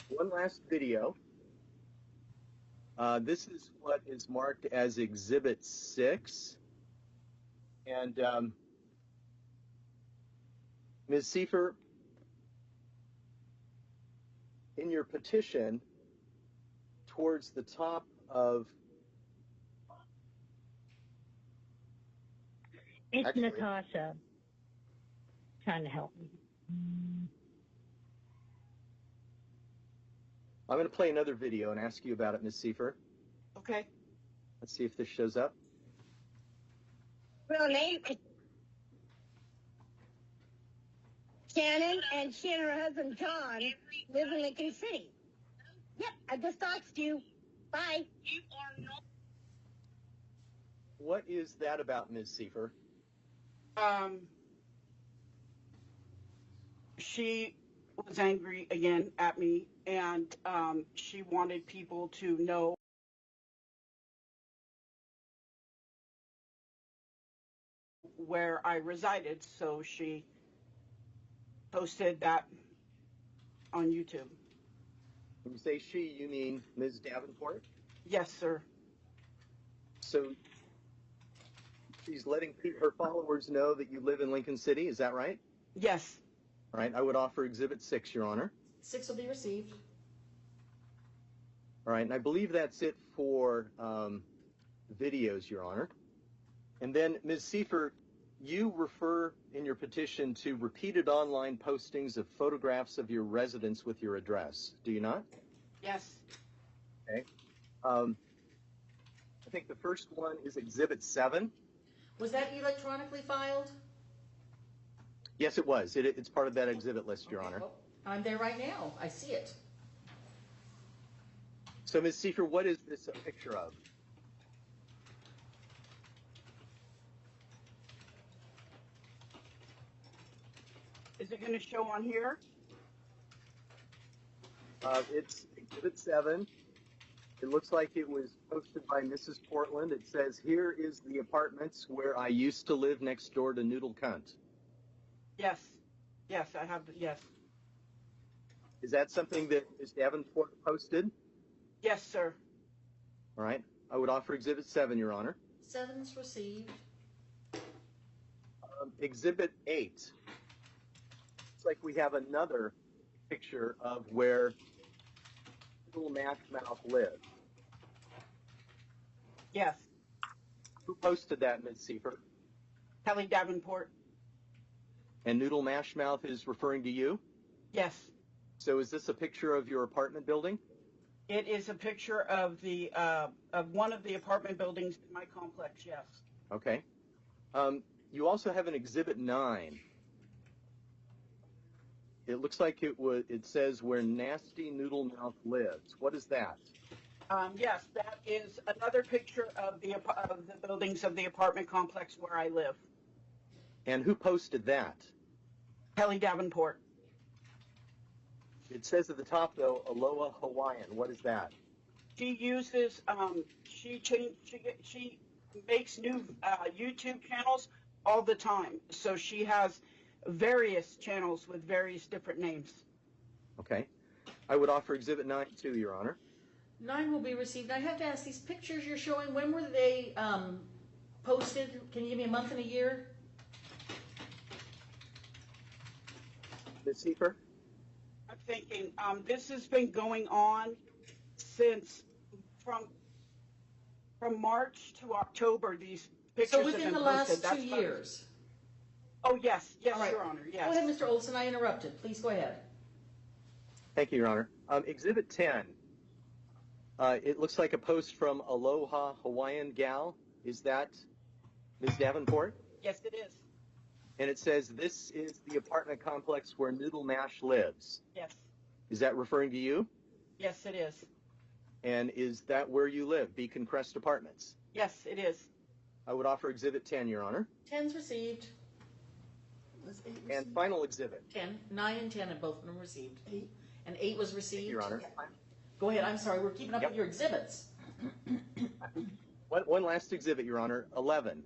One last video. This is what is marked as Exhibit 6. And Ms. Seifer, in your petition, towards the top of... It's Actually, Natasha trying to help me. I'm going to play another video and ask you about it, Ms. Seifer. Okay. Let's see if this shows up. Real name is Shannon, and she and her husband John live in Lincoln City. Yep, I just doxed you. Bye. You are not. What is that about, Ms. Seifer? She was angry again at me, and she wanted people to know where I resided, so she posted that on YouTube. When you say she, you mean Ms. Davenport? Yes, sir. So she's letting her followers know that you live in Lincoln City, is that right? Yes. All right, I would offer Exhibit 6, Your Honor. 6 will be received. All right, and I believe that's it for videos, Your Honor. And then, Ms. Seifer, you refer in your petition to repeated online postings of photographs of your residence with your address, do you not? Yes. Okay. I think the first one is Exhibit 7. Was that electronically filed? Yes, it was. It's part of that exhibit list, Your Honor. Well, I'm there right now. I see it. So, Ms. Seifer, what is this a picture of? Is it going to show on here? It's Exhibit 7. It looks like it was posted by Mrs. Portland. It says, "Here is the apartments where I used to live next door to Noodle Cunt." Yes. Yes, I have. Yes. Is that something that Ms. Davenport posted? Yes, sir. All right. I would offer Exhibit 7, Your Honor. 7's received. Exhibit 8. It's like we have another picture of where Noodle Mashmouth lived. Yes. Who posted that, Ms. Seifer? Kelly Davenport. And Noodle Mashmouth is referring to you? Yes. So is this a picture of your apartment building? It is a picture of the of one of the apartment buildings in my complex. Yes. Okay. You also have an Exhibit 9. It looks like it says where Nasty Noodle Mouth lives. What is that? Yes, that is another picture of the buildings of the apartment complex where I live. And who posted that? Kelly Davenport. It says at the top, though, Aloha Hawaiian. What is that? She uses, she makes new YouTube channels all the time. So she has various channels with various different names. Okay. I would offer Exhibit 9 too, Your Honor. 9 will be received. I have to ask, these pictures you're showing, when were they posted? Can you give me a month and a year? Ms. Seifer? I'm thinking this has been going on since from March to October. These pictures So within have the been last posted. 2 years? Oh, yes. Yes, All right. Your Honor. Yes. Go ahead, Mr. Olson. I interrupted. Please go ahead. Thank you, Your Honor. Exhibit 10. It looks like a post from Aloha Hawaiian Gal. Is that Ms. Davenport? Yes, it is. And it says, "This is the apartment complex where Noodle Mash lives." Yes. Is that referring to you? Yes, it is. And is that where you live, Beacon Crest Apartments? Yes, it is. I would offer Exhibit 10, Your Honor. 10's received. And final exhibit. 10, 9 and 10, and both of them received. 8. And 8 was received. Your Honor. Go ahead. I'm sorry. We're keeping up with your exhibits. One last exhibit, Your Honor. 11.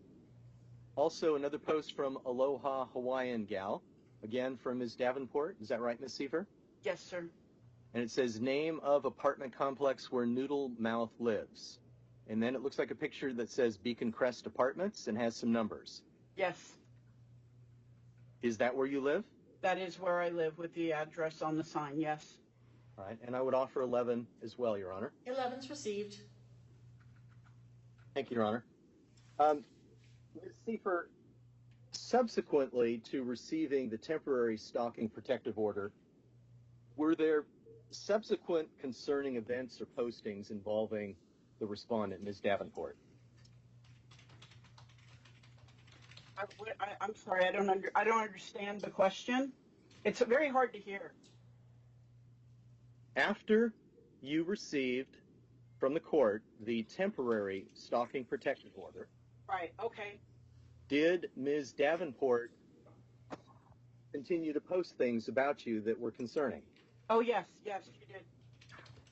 Also, another post from Aloha Hawaiian Gal. Again, from Ms. Davenport. Is that right, Ms. Seifer? Yes, sir. And it says, name of apartment complex where Noodle Mouth lives. And then it looks like a picture that says Beacon Crest Apartments and has some numbers. Yes, Is that where you live? that is where I live with the address on the sign, yes. All right. And I would offer 11 as well, Your Honor. 11's received. Thank you, Your Honor. Ms. Seifer, subsequently to receiving the temporary stalking protective order, were there subsequent concerning events or postings involving the respondent, Ms. Davenport? I'm sorry, I don't understand the question. It's very hard to hear. After you received from the court the temporary stalking protective order, Right, okay. did Ms. Davenport continue to post things about you that were concerning? Oh, yes, she did.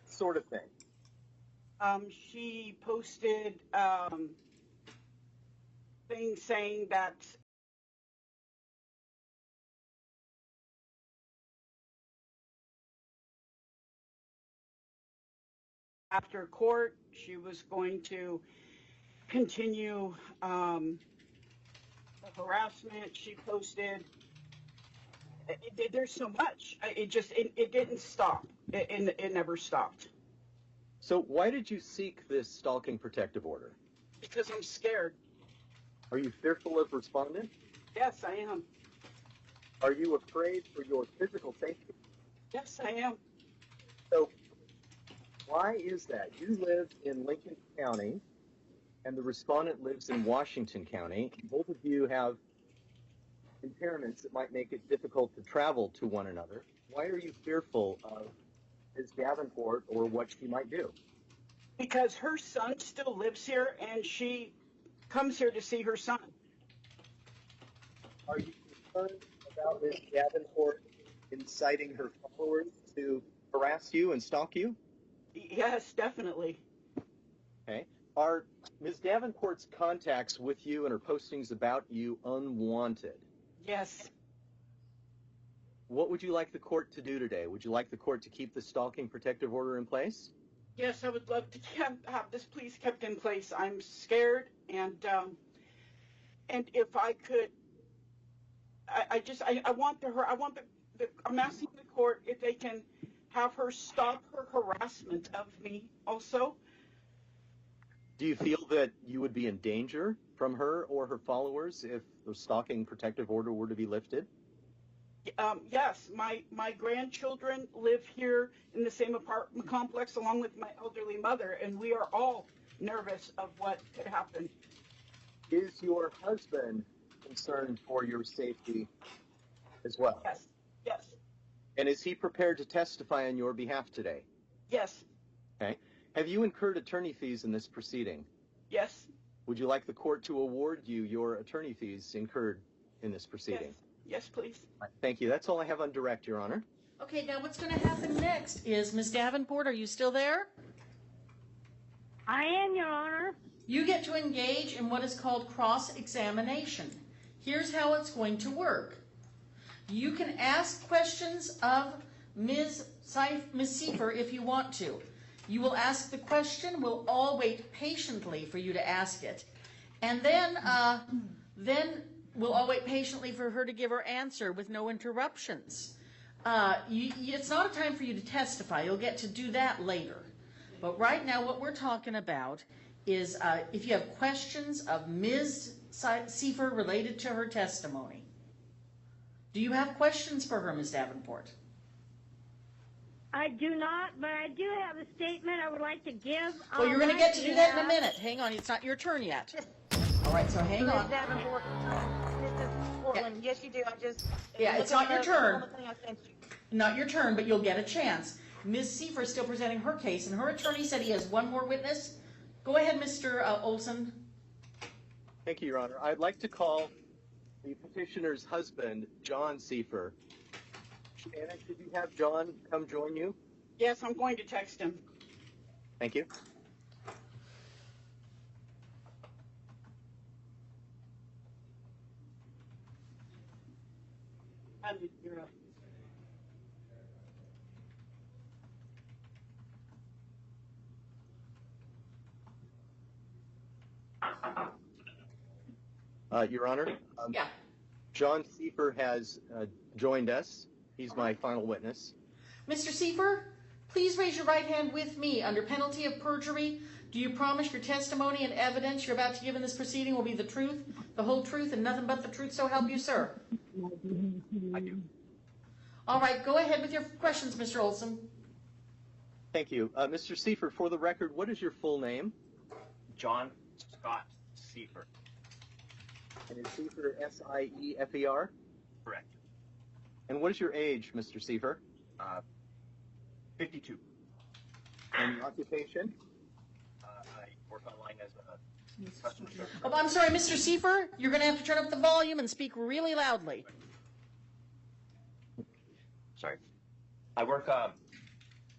Sort of thing. She posted things saying that after court, she was going to continue the harassment. She posted. There's so much. It didn't stop. It never stopped. So why did you seek this stalking protective order? Because I'm scared. Are you fearful of respondent? Yes, I am. Are you afraid for your physical safety? Yes, I am. So why is that? You live in Lincoln County, and the respondent lives in Washington County. Both of you have impairments that might make it difficult to travel to one another. Why are you fearful of Ms. Davenport or what she might do? Because her son still lives here, and she comes here to see her son. Are you concerned about Ms. Davenport inciting her followers to harass you and stalk you? Yes, definitely. Okay. Are Ms. Davenport's contacts with you and her postings about you unwanted? Yes. What would you like the court to do today? Would you like the court to keep the stalking protective order in place? Yes, I would love to have this please kept in place. I'm scared, and if I could, I want I'm asking the court if they can have her stop her harassment of me also. Do you feel that you would be in danger from her or her followers if the stalking protective order were to be lifted? Yes, my grandchildren live here in the same apartment complex along with my elderly mother, and we are all nervous of what could happen. Is your husband concerned for your safety as well? Yes, yes, And is he prepared to testify on your behalf today? yes, Okay. Have you incurred attorney fees in this proceeding? yes, Would you like the court to award you your attorney fees incurred in this proceeding? yes, please. Thank you. That's all I have on direct, Your Honor. Okay, now what's going to happen next is, Ms. Davenport, are you still there? I am, Your Honor. You get to engage in what is called cross-examination. Here's how it's going to work. You can ask questions of Ms. Seifer if you want to. You will ask the question. We'll all wait patiently for you to ask it. And then we'll all wait patiently for her to give her answer with no interruptions. It's not a time for you to testify. You'll get to do that later. But right now what we're talking about is if you have questions of Ms. Seifer related to her testimony. Do you have questions for her, Ms. Davenport? I do not, but I do have a statement I would like to give. Well, you're going to get to do that in a minute. Hang on, it's not your turn yet. All right, so hang on. Ms. Davenport, Mrs. Portland, yes, you do. Yeah, it's not your turn. the thing I sent you. Not your turn, but you'll get a chance. Ms. Seifer is still presenting her case, and her attorney said he has one more witness Go ahead, Mr. Olson. Thank you, Your Honor. I'd like to call the petitioner's husband, John Seifer. Anna, could you have John come join you? Yes, I'm going to text him. Thank you. You're up. Your Honor, Yeah. John Seifer has joined us. He's my final witness. Mr. Seifer, please raise your right hand with me. Under penalty of perjury, do you promise your testimony and evidence you're about to give in this proceeding will be the truth, the whole truth, and nothing but the truth, so help you, sir? I do. All right, go ahead with your questions, Mr. Olson. Thank you. Mr. Seifer, for the record, what is your full name? John Scott Seifer. And is Seifer S-I-E-F-E-R? Correct. And what is your age, Mr. Seifer? 52. And your occupation? I work online as a customer service. Oh, I'm sorry, Mr. Seifer, you're going to have to turn up the volume and speak really loudly. Sorry. I work,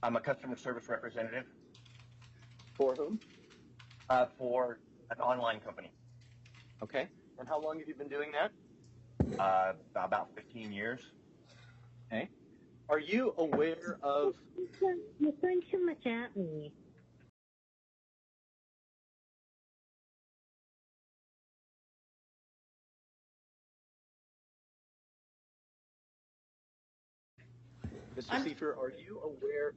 I'm a customer service representative. For whom? For an online company. Okay. And how long have you been doing that? About 15 years. Okay. Are you aware of... You're throwing too much at me. Mr. Seifer, are you aware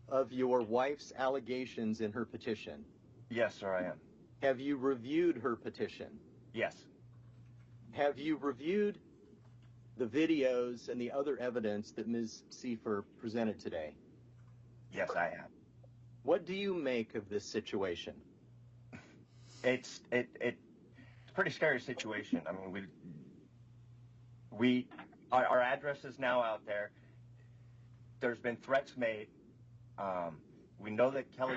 of your wife's allegations in her petition? Yes, sir, I am. Have you reviewed her petition? Yes. Have you reviewed the videos and the other evidence that Ms. Seifer presented today? Yes, I have. What do you make of this situation? It's a pretty scary situation. I mean, our address is now out there. There's been threats made. We know that Kelly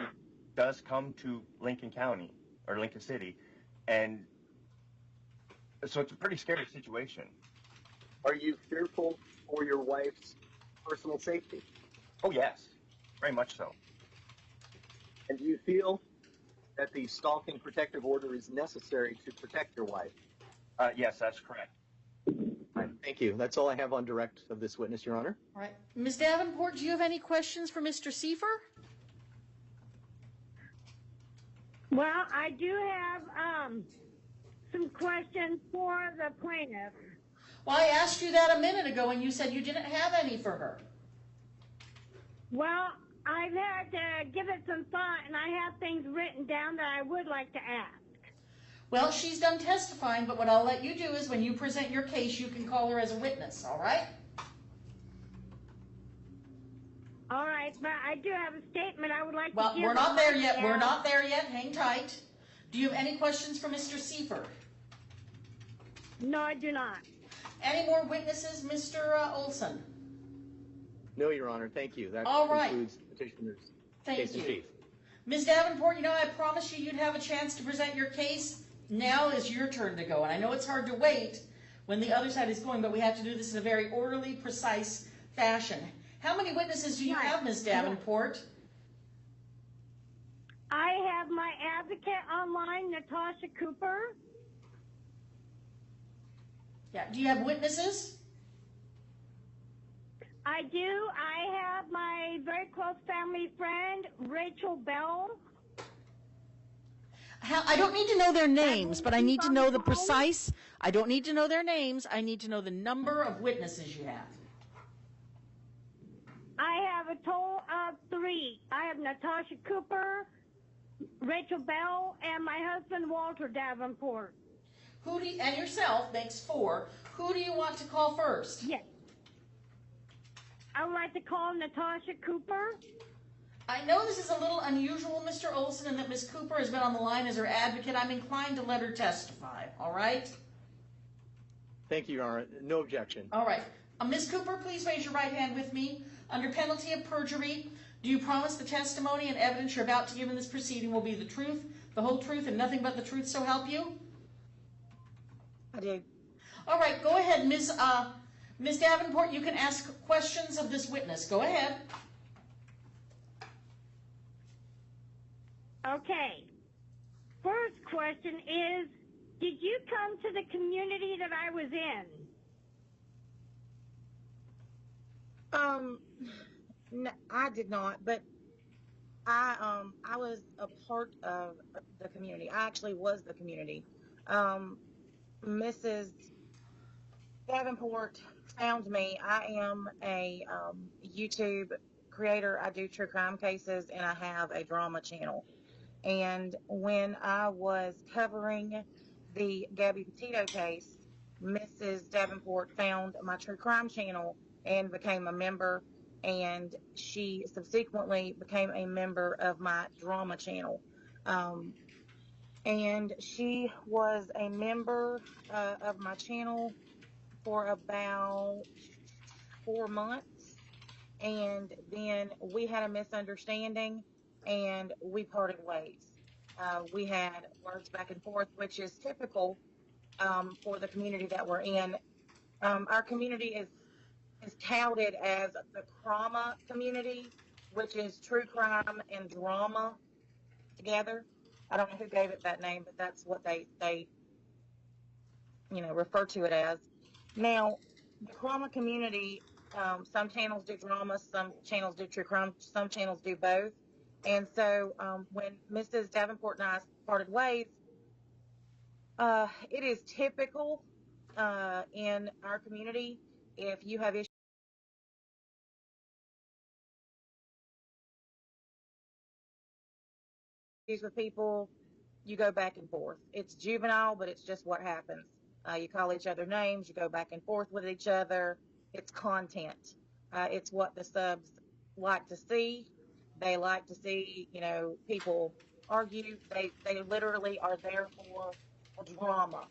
does come to Lincoln County or Lincoln City, and so it's a pretty scary situation. Are you fearful for your wife's personal safety? Oh, yes, very much so. And do you feel that the stalking protective order is necessary to protect your wife? Yes, that's correct. Thank you. That's all I have on direct of this witness, Your Honor. All right. Ms. Davenport, do you have any questions for Mr. Seifer? Well, I do have some questions for the plaintiff. Well, I asked you that a minute ago, and you said you didn't have any for her. Well, I've had to give it some thought, and I have things written down that I would like to ask. Well, she's done testifying, but what I'll let you do is when you present your case, you can call her as a witness, all right? All right, but I do have a statement I would like to Well, give. we're not there yet. We're not there yet. Hang tight. Do you have any questions for Mr. Seifer? No, I do not. Any more witnesses, Mr. Olson? No, Your Honor. Thank you. That All right. concludes the petitioner's Thank case in you. chief. Ms. Davenport, you know, I promised you you'd have a chance to present your case. Now is your turn to go. And I know it's hard to wait when the other side is going, but we have to do this in a very orderly, precise fashion. How many witnesses do you have, Ms. Davenport? I have my advocate online, Natasha Cooper. Yeah. Do you have witnesses? I do. I have my very close family friend, Rachel Bell. I don't need to know their names, but I need to know the precise. I don't need to know their names. I need to know the number of witnesses you have. I have a total of 3. I have Natasha Cooper, Rachel Bell, and my husband, Walter Davenport. Who do you, and yourself makes 4. Who do you want to call first? Yes. I would like to call Natasha Cooper. I know this is a little unusual, Mr. Olson, and that Ms. Cooper has been on the line as her advocate. I'm inclined to let her testify, all right? Thank you, Your Honor. No objection. All right. Ms. Cooper, please raise your right hand with me. Under penalty of perjury, Do you promise the testimony and evidence you're about to give in this proceeding will be the truth, the whole truth, and nothing but the truth, so help you? I do. All right, go ahead, Ms. Davenport. You can ask questions of this witness. Go ahead. Okay. First question is, did you come to the community that I was in? No, I did not, but I was a part of the community. I actually was the community. Mrs. Davenport found me. I am a YouTube creator. I do true crime cases, and I have a drama channel. And when I was covering the Gabby Petito case, Mrs. Davenport found my true crime channel and became a member, and she subsequently became a member of my drama channel. And she was a member of my channel for about 4 months, and then we had a misunderstanding and we parted ways. We had words back and forth, which is typical for the community that we're in. Our community is touted as the Crama community, which is true crime and drama together. I don't know who gave it that name, but that's what they refer to it as. Now, the Crama community, some channels do drama, some channels do true crime, some channels do both. And so when Mrs. Davenport and I parted ways, it is typical in our community, if you have issues with people, you go back and forth. It's juvenile, but it's just what happens. You call each other names, you go back and forth with each other. It's content. It's what the subs like to see. They like to see, people argue. They literally are there for a drama,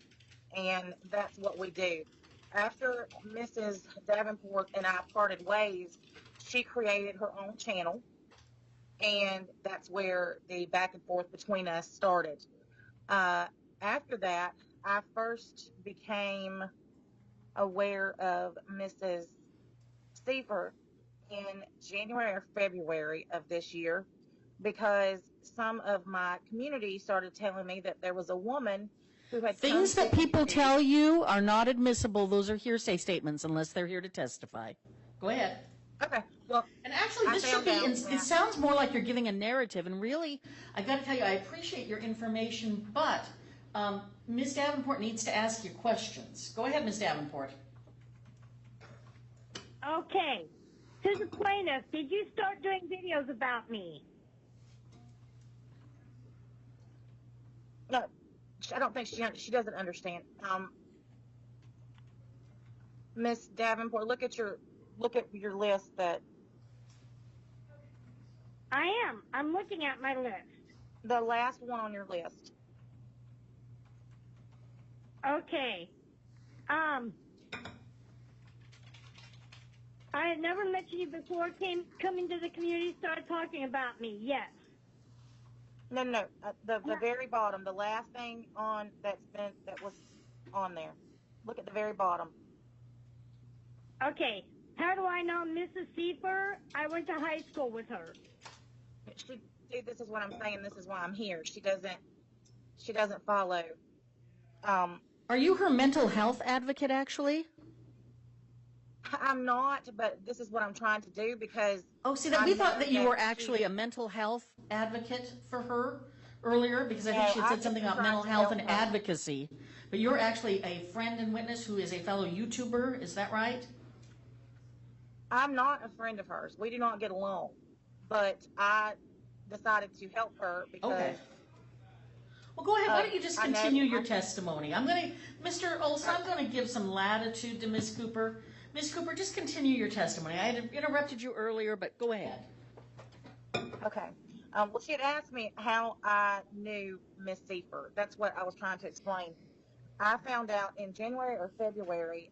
and that's what we do. After Mrs. Davenport and I parted ways, she created her own channel, and that's where the back and forth between us started. After that, I first became aware of Mrs. Seifert in January or February of this year, because some of my community started telling me that there was a woman who had Things come that to people tell you are not admissible. Those are hearsay statements unless they're here to testify. Go ahead. Okay. Well, and actually, this should be. It sounds more like you're giving a narrative, and really, I got to tell you, I appreciate your information, but Ms. Davenport needs to ask you questions. Go ahead, Ms. Davenport. Okay. To the plaintiff, did you start doing videos about me? No, I don't think she doesn't understand. Miss Davenport, look at your list. That I am. I'm looking at my list. The last one on your list. Okay. I had never mentioned you before. Coming to the community, started talking about me. Yes. No. The very bottom, the last thing on that was on there. Look at the very bottom. Okay. How do I know Mrs. Seifert? I went to high school with her. This is what I'm saying. This is why I'm here. She doesn't follow. Are you her mental health advocate, actually? I'm not, but this is what I'm trying to do, because... Oh, see, we thought that you were actually a mental health advocate for her earlier, because I think she had said something about mental health and advocacy. But you're actually a friend and witness who is a fellow YouTuber, is that right? I'm not a friend of hers. We do not get along. But I decided to help her because... Okay. Well, go ahead. Why don't you just continue your testimony? Mr. Olson, I'm going to give some latitude to Ms. Cooper. Ms. Cooper, just continue your testimony. I had interrupted you earlier, but go ahead. Okay. Well, she had asked me how I knew Miss Seifert. That's what I was trying to explain. I found out in January or February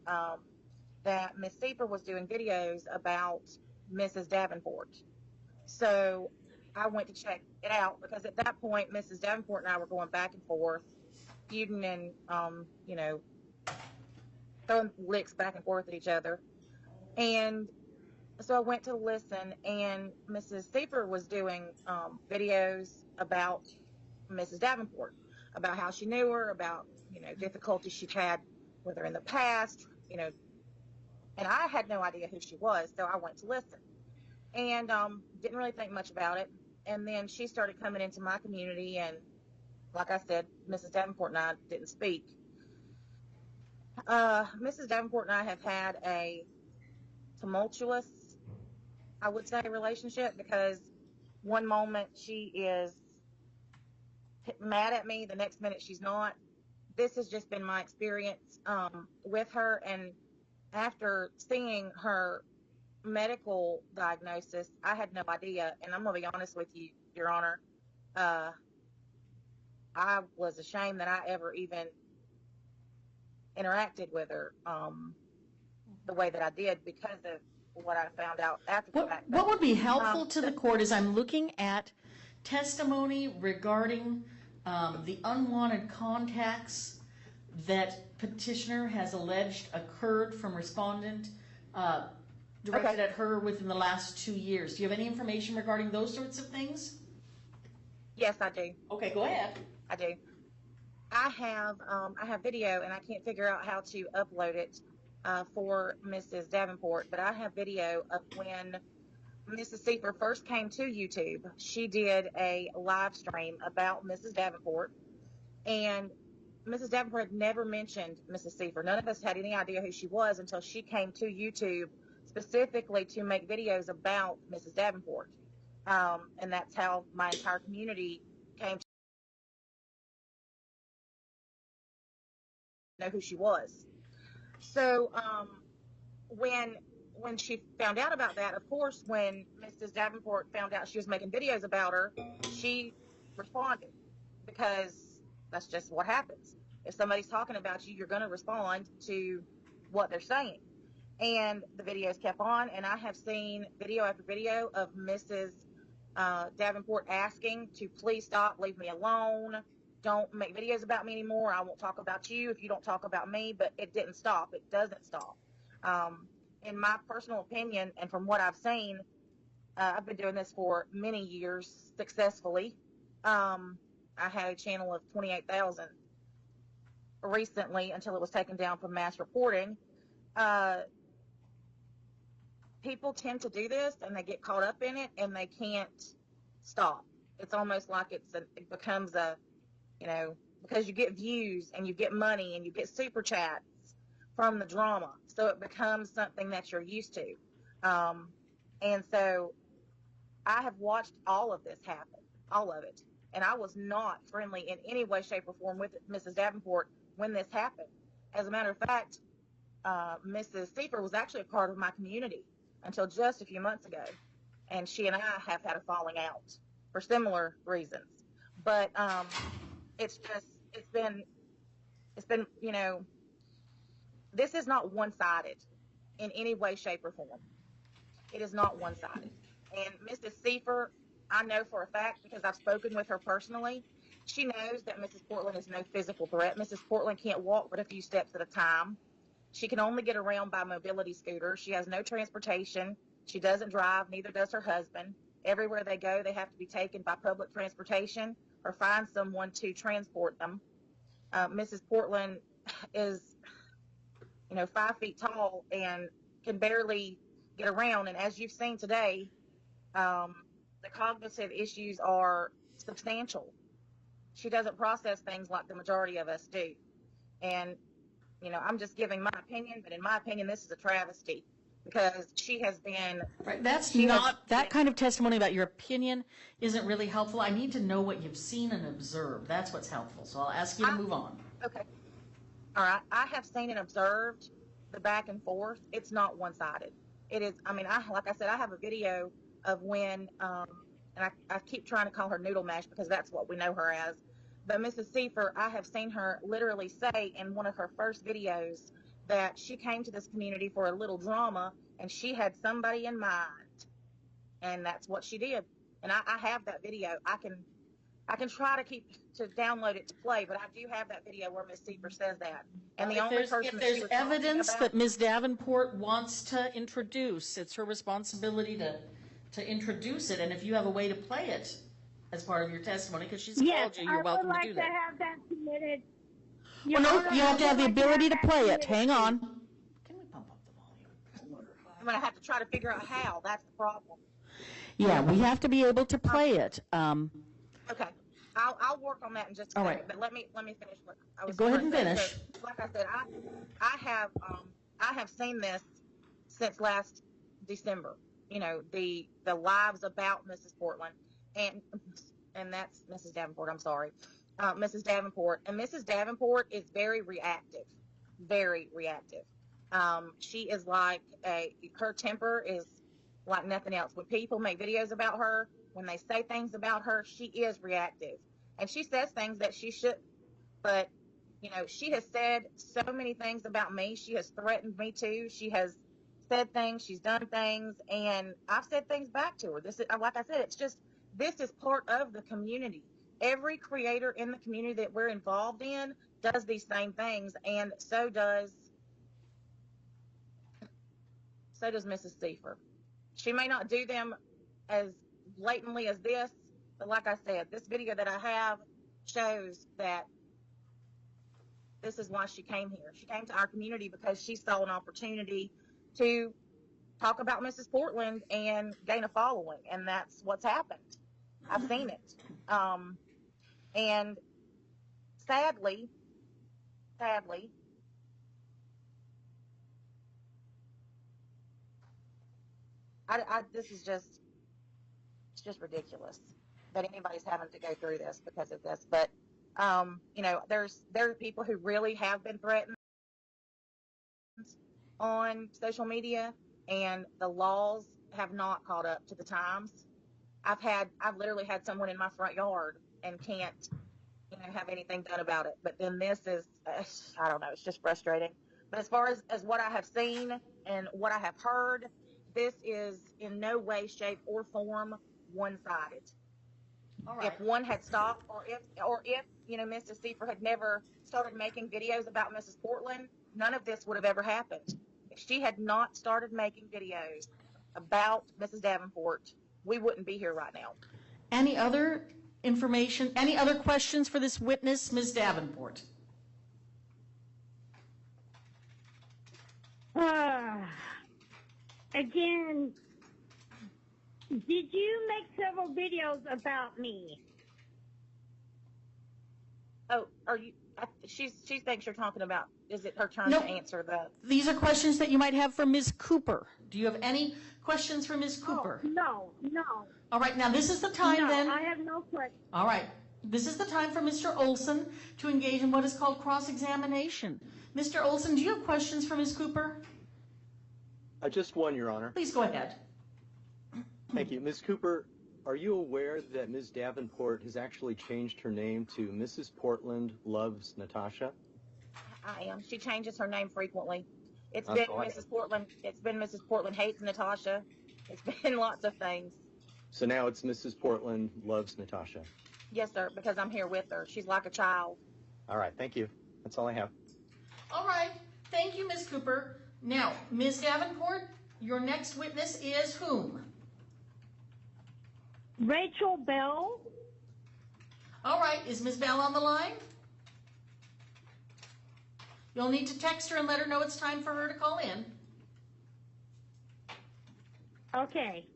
that Miss Seifert was doing videos about Mrs. Davenport. So I went to check it out because at that point, Mrs. Davenport and I were going back and forth, feuding and, you know, throwing licks back and forth at each other. And so I went to listen, and Mrs. Seifer was doing videos about Mrs. Davenport, about how she knew her, about, you know, difficulties she'd had with her in the past, you know, and I had no idea who she was, so I went to listen and didn't really think much about it. And then she started coming into my community, and like I said, Mrs. Davenport and I didn't speak. Mrs. Davenport and I have had a tumultuous, I would say, relationship, because one moment she is mad at me, the next minute she's not. This has just been my experience with her, and after seeing her medical diagnosis, I had no idea, and I'm going to be honest with you, Your Honor, I was ashamed that I ever even interacted with her the way that I did because of what I found out after the fact. What would be helpful to the court is I'm looking at testimony regarding the unwanted contacts that petitioner has alleged occurred from respondent directed at her within the last 2 years. Do you have any information regarding those sorts of things? Yes, I do. Okay, go ahead. I do. I have video, and I can't figure out how to upload it for Mrs. Davenport, but I have video of when Mrs. Seifer first came to YouTube. She did a live stream about Mrs. Davenport, and Mrs. Davenport had never mentioned Mrs. Seifer. None of us had any idea who she was until she came to YouTube specifically to make videos about Mrs. Davenport. And that's how my entire community came to know who she was. So when she found out about that, of course, when Mrs. Davenport found out she was making videos about her, she responded, because that's just what happens. If somebody's talking about you, you're going to respond to what they're saying. And the videos kept on, and I have seen video after video of Mrs. Davenport asking to please stop, leave me alone, don't make videos about me anymore, I won't talk about you if you don't talk about me. But it didn't stop. It doesn't stop. In my personal opinion, and from what I've seen, I've been doing this for many years successfully. I had a channel of 28,000 recently until it was taken down from mass reporting. People tend to do this, and they get caught up in it, and they can't stop. It's almost like it becomes a, you know, because you get views and you get money and you get super chats from the drama, so it becomes something that you're used to. And so I have watched all of this happen, all of it, and I was not friendly in any way, shape, or form with Mrs. Davenport when this happened. As a matter of fact, Mrs. Seifer was actually a part of my community until just a few months ago, and she and I have had a falling out for similar reasons. But it's been, you know, this is not one-sided in any way, shape, or form. It is not one-sided. And Mrs. Seifer, I know for a fact, because I've spoken with her personally, she knows that Mrs. Portland is no physical threat. Mrs. Portland can't walk but a few steps at a time. She can only get around by mobility scooter. She has no transportation. She doesn't drive, neither does her husband. Everywhere they go, they have to be taken by public transportation or find someone to transport them. Mrs. Portland is, you know, 5 feet tall and can barely get around. And as you've seen today, the cognitive issues are substantial. She doesn't process things like the majority of us do. And, you know, I'm just giving my opinion, but in my opinion, this is a travesty, because she has been... Right, that's not, that kind of testimony about your opinion isn't really helpful. I need to know what you've seen and observed. That's what's helpful. So I'll ask you to move on. Okay. All right. I have seen and observed the back and forth. It's not one-sided. It is, I mean, like I said, I have a video of when, and I keep trying to call her Noodle Mash because that's what we know her as. But Mrs. Seifer, I have seen her literally say in one of her first videos that she came to this community for a little drama, and she had somebody in mind and that's what she did. And I have that video. I can try to download it to play, but I do have that video where Miss Seeper says that. And the only person If that there's she was talking evidence about, that Ms. Davenport wants to introduce, it's her responsibility to introduce it, and if you have a way to play it as part of your testimony, because she's called you, you're welcome to do that. I would like to have that submitted. Well, no, you have to have the ability to play it. Hang on. Can we pump up the volume? I'm going to have to try to figure out how. That's the problem. Yeah, we have to be able to play it. Okay. I'll work on that in just a All second. right. But let me finish what I was Go ahead trying and to say. finish. So, like I said, I have seen this since last December. You know, the lives about Mrs. Portland, and that's Mrs. Davenport. I'm sorry, Mrs. Davenport, and Mrs. Davenport is very reactive, very reactive. She is like her temper is like nothing else. When people make videos about her, when they say things about her, she is reactive, and she says things that she should. But you know, she has said so many things about me. She has threatened me too. She has said things, she's done things, and I've said things back to her. This is, like I said, this is part of the community. Every creator in the community that we're involved in does these same things, and so does Mrs. Seefer. She may not do them as blatantly as this, but like I said, this video that I have shows that this is why she came here. She came to our community because she saw an opportunity to talk about Mrs. Portland and gain a following, and that's what's happened. I've seen it. And sadly, this is it's just ridiculous that anybody's having to go through this because of this. But, you know, there are people who really have been threatened on social media, and the laws have not caught up to the times. I've literally had someone in my front yard and can't, you know, have anything done about it. But then this is, I don't know, it's just frustrating. But as far as what I have seen and what I have heard, this is in no way, shape, or form one-sided. All right. If one had stopped, or if you know, Mrs. Seefer had never started making videos about Mrs. Portland, none of this would have ever happened. If she had not started making videos about Mrs. Davenport, we wouldn't be here right now. Any other information, any other questions for this witness, Ms. Davenport? Again, did you make several videos about me? Oh, are you? She thinks you're talking about. Is it her turn Nope. to answer the? These are questions that you might have for Ms. Cooper. Do you have any questions for Ms. Cooper? No. All right, now this is the time No, then. I have no questions. All right, this is the time for Mr. Olson to engage in what is called cross-examination. Mr. Olson, do you have questions for Ms. Cooper? Just one, Your Honor. Please go ahead. Thank you. Ms. Cooper, are you aware that Ms. Davenport has actually changed her name to Mrs. Portland Loves Natasha? I am. She changes her name frequently. It's Oh, been go ahead. Mrs. Portland. It's been Mrs. Portland Hates Natasha. It's been lots of things. So now it's Mrs. Portland Loves Natasha. Yes, sir, because I'm here with her. She's like a child. All right, thank you. That's all I have. All right, thank you, Ms. Cooper. Now, Ms. Davenport, your next witness is whom? Rachel Bell. All right, is Ms. Bell on the line? You'll need to text her and let her know it's time for her to call in. Okay.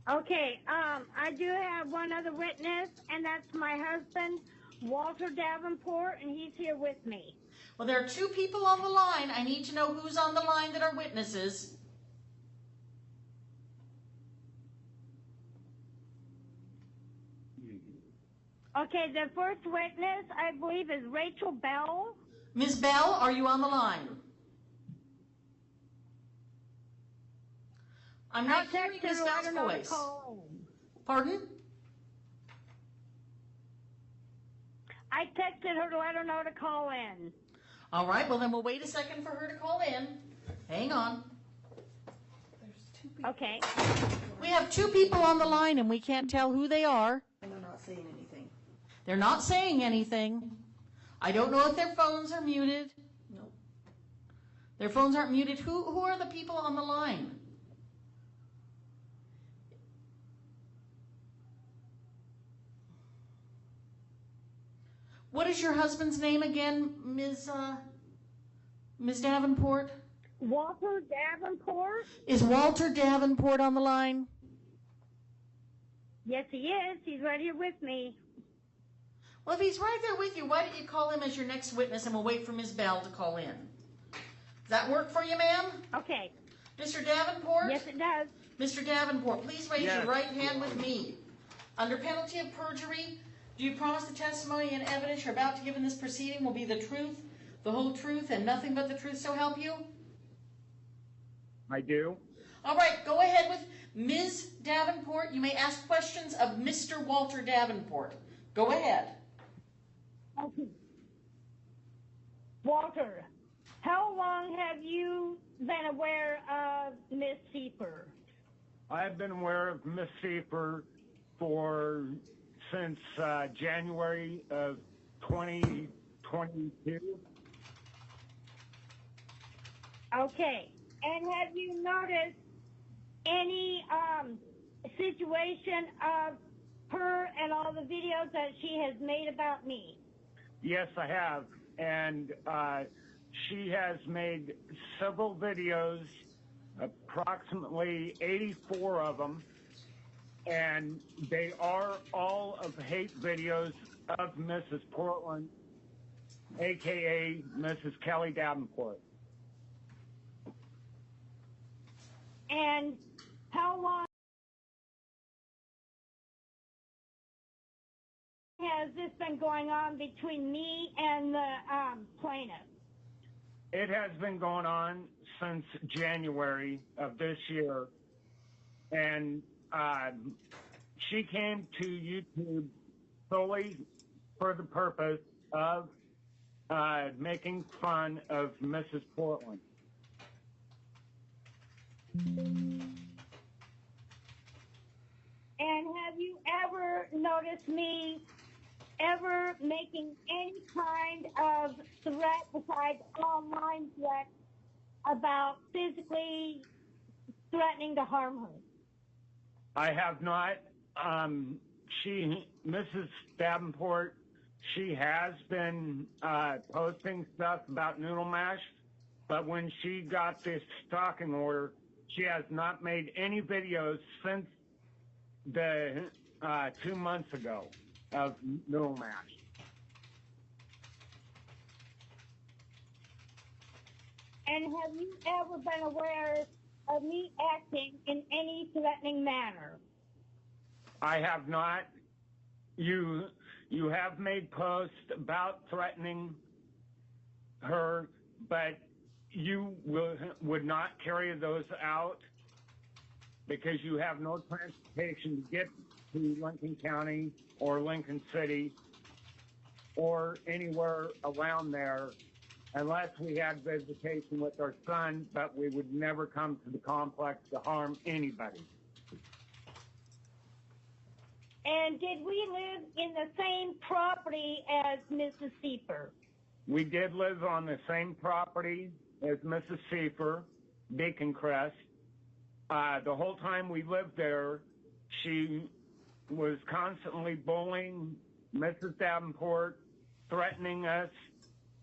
Okay, I do have one other witness, and that's my husband, Walter Davenport, and he's here with me. Well, there are two people on the line. I need to know who's on the line that are witnesses. Okay, the first witness, I believe, is Rachel Bell. Ms. Bell, are you on the line? I'm not hearing Ms. Bell's voice. Pardon? I texted her to let her know to call in. All right, well then we'll wait a second for her to call in. Hang on. Okay. We have 2 people on the line and we can't tell who they are. And they're not saying anything. They're not saying anything. I don't know if their phones are muted. Nope. Their phones aren't muted. Who are the people on the line? What is your husband's name again, Ms. Davenport? Walter Davenport? Is Walter Davenport on the line? Yes, he is. He's right here with me. Well, if he's right there with you, why don't you call him as your next witness and we'll wait for Ms. Bell to call in. Does that work for you, ma'am? Okay. Mr. Davenport? Yes, it does. Mr. Davenport, please raise Yes. your right hand with me. Under penalty of perjury, do you promise the testimony and evidence you're about to give in this proceeding will be the truth, the whole truth, and nothing but the truth, so help you? I do. All right, go ahead with Ms. Davenport. You may ask questions of Mr. Walter Davenport. Go ahead. Okay. Walter, how long have you been aware of Miss Siefer? I've been aware of Miss Siefer since January of 2022. Okay. And have you noticed any situation of her and all the videos that she has made about me? Yes, I have. And she has made several videos, approximately 84 of them, and they are all of hate videos of Mrs. Portland, a.k.a. Mrs. Kelly Davenport. And how long has this been going on between me and the plaintiff? It has been going on since January of this year, and she came to YouTube solely for the purpose of making fun of Mrs. Portland. And have you ever noticed me ever making any kind of threat besides online threats about physically threatening to harm her? I have not. Mrs. Davenport, she has been posting stuff about Noodle Mash, but when she got this stalking order, she has not made any videos since the 2 months ago of Noodle Mash. And have you ever been aware of me acting in any threatening manner? I have not. You have made posts about threatening her, but you would not carry those out because you have no transportation to get to Lincoln County or Lincoln City or anywhere around there unless we had visitation with our son, but we would never come to the complex to harm anybody. And did we live in the same property as Mrs. Siefer? We did live on the same property as Mrs. Siefer, Beacon Crest. The whole time we lived there, she was constantly bullying Mrs. Davenport, threatening us,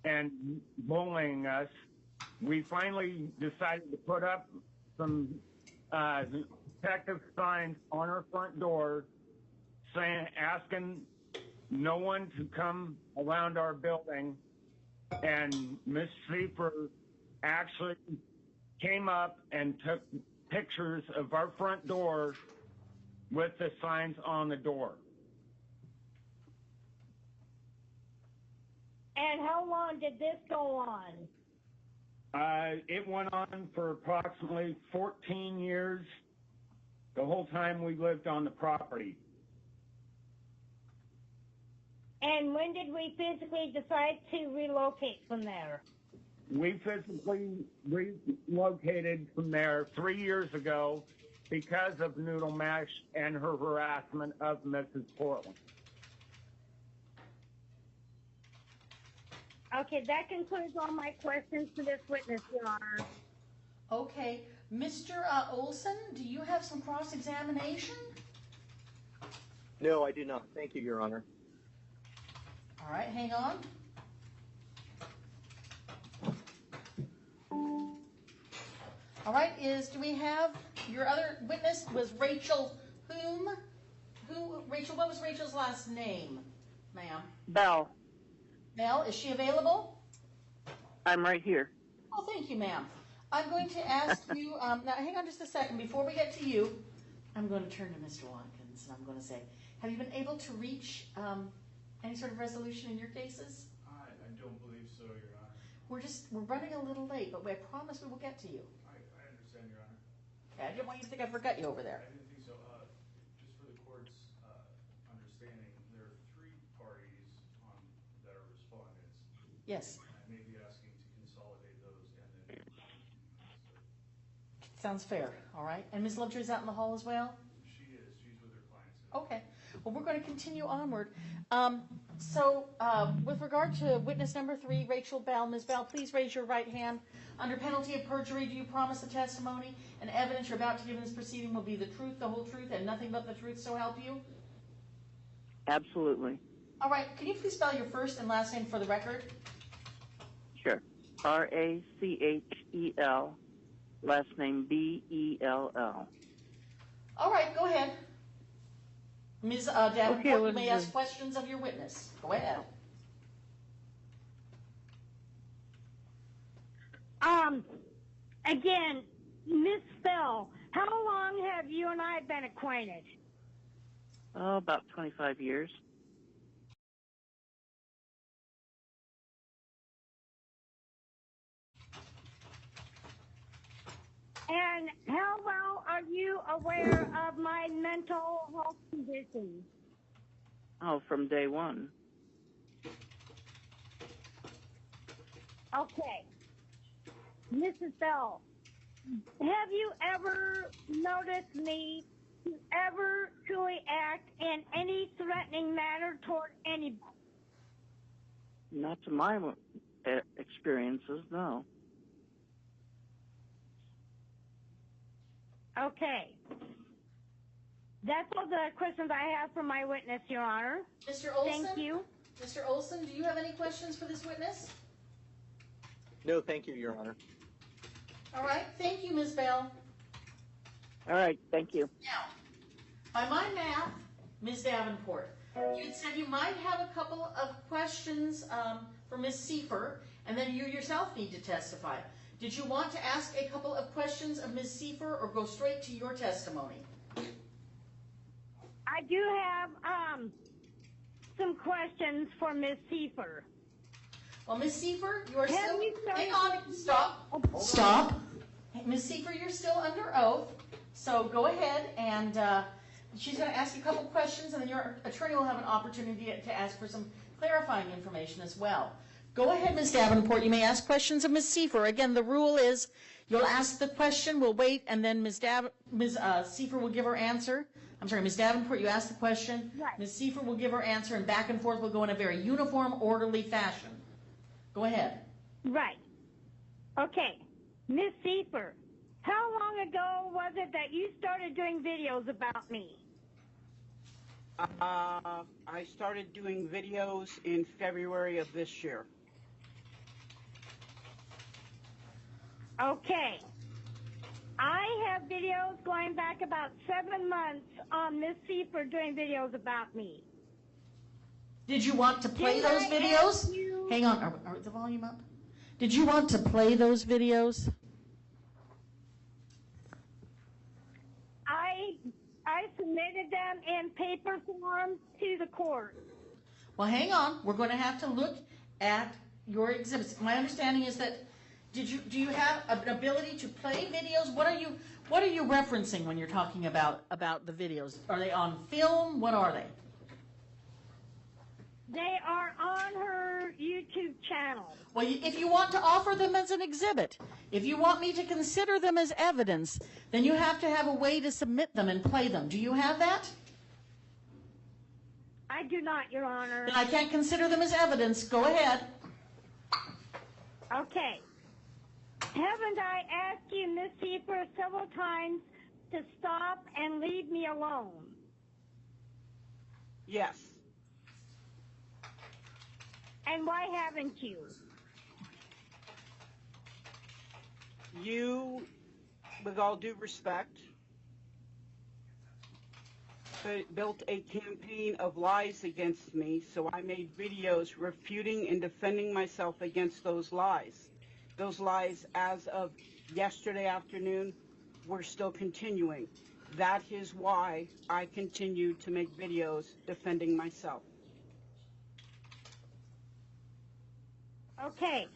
and bullying us. We finally decided to put up some protective signs on her front door asking no one to come around our building. And Miss Siefer actually came up and took pictures of our front door with the signs on the door. And how long did this go on? It went on for approximately 14 years, the whole time we lived on the property. And when did we physically decide to relocate from there? We physically relocated from there 3 years ago because of Noodle Mash and her harassment of Mrs. Portland. Okay, that concludes all my questions to this witness, Your Honor. Okay, Mr. Olson, do you have some cross-examination? No, I do not. Thank you, Your Honor. All right, hang on. All right, do we have your other witness was Rachel whom? Rachel, what was Rachel's last name, ma'am? Bell, Mel, is she available? I'm right here. Oh, thank you, ma'am. I'm going to ask you, now hang on just a second. Before we get to you, I'm going to turn to Mr. Watkins, and I'm going to say, have you been able to reach any sort of resolution in your cases? I don't believe so, Your Honor. We're running a little late, but I promise we will get to you. I understand, Your Honor. Okay, I didn't want you to think I forgot you over there. I didn't think so. Just for the court's understanding, there are 3 parties that are respondents. Yes. I may be asking to consolidate those and then. Sounds fair, all right. And Ms. Lovejoy's out in the hall as well? She is. She's with her clients now. Okay. Well, we're going to continue onward. With regard to witness number 3, Rachel Bell, Ms. Bell, please raise your right hand. Under penalty of perjury, do you promise the testimony and evidence you're about to give in this proceeding will be the truth, the whole truth, and nothing but the truth, so help you? Absolutely. All right. Can you please spell your first and last name for the record? Sure. Rachel, last name Bell. All right. Go ahead. Ms. Davenport, Okay, you may ask questions of your witness. Go ahead. Again, Miss Bell, how long have you and I been acquainted? Oh, about 25 years. And how well are you aware of my mental health condition? Oh, from day one. Okay. Mrs. Bell, have you ever noticed me to ever truly act in any threatening manner toward anybody? Not to my experiences, no. Okay. That's all the questions I have for my witness, Your Honor. Mr. Olson? Thank you. Mr. Olson, do you have any questions for this witness? No, thank you, Your Honor. All right. Thank you, Ms. Bell. All right, thank you. Now, by my math, Ms. Davenport, you had said you might have a couple of questions for Ms. Seifer, and then you yourself need to testify. Did you want to ask a couple of questions of Ms. Seifer or go straight to your testimony? I do have some questions for Ms. Seifer. Well, Ms. Seifer, you are Have still... you started- Hang on. Stop. Stop. Ms. Seifer, you're still under oath, so go ahead and she's going to ask you a couple questions, and then your attorney will have an opportunity to ask for some clarifying information as well. Go ahead, Ms. Davenport. You may ask questions of Ms. Seifer. Again, the rule is you'll ask the question, we'll wait, and then Ms. Seifer will give her answer. I'm sorry, Ms. Davenport, you ask the question. Right. Ms. Seifer will give her answer, and back and forth will go in a very uniform, orderly fashion. Go ahead. Right. Okay. Ms. Seifer, how long ago was it that you started doing videos about me? I started doing videos in February of this year. Okay. I have videos going back about 7 months on Ms. Seifer doing videos about me. Did you want to play Didn't those I videos? ask you- Hang on, are the volume up? Did you want to play those videos? I submitted them in paper form to the court. Well, hang on. We're going to have to look at your exhibits. My understanding is that do you have an ability to play videos? What are you referencing when you're talking about the videos? Are they on film? What are they? They are on her YouTube channel. Well, if you want to offer them as an exhibit, if you want me to consider them as evidence, then you have to have a way to submit them and play them. Do you have that? I do not, Your Honor. Then I can't consider them as evidence. Go ahead. Okay. Haven't I asked you, Ms. Seifer, several times to stop and leave me alone? Yes. And why haven't you? You, with all due respect, built a campaign of lies against me, so I made videos refuting and defending myself against those lies. Those lies, as of yesterday afternoon, were still continuing. That is why I continue to make videos defending myself. Okay.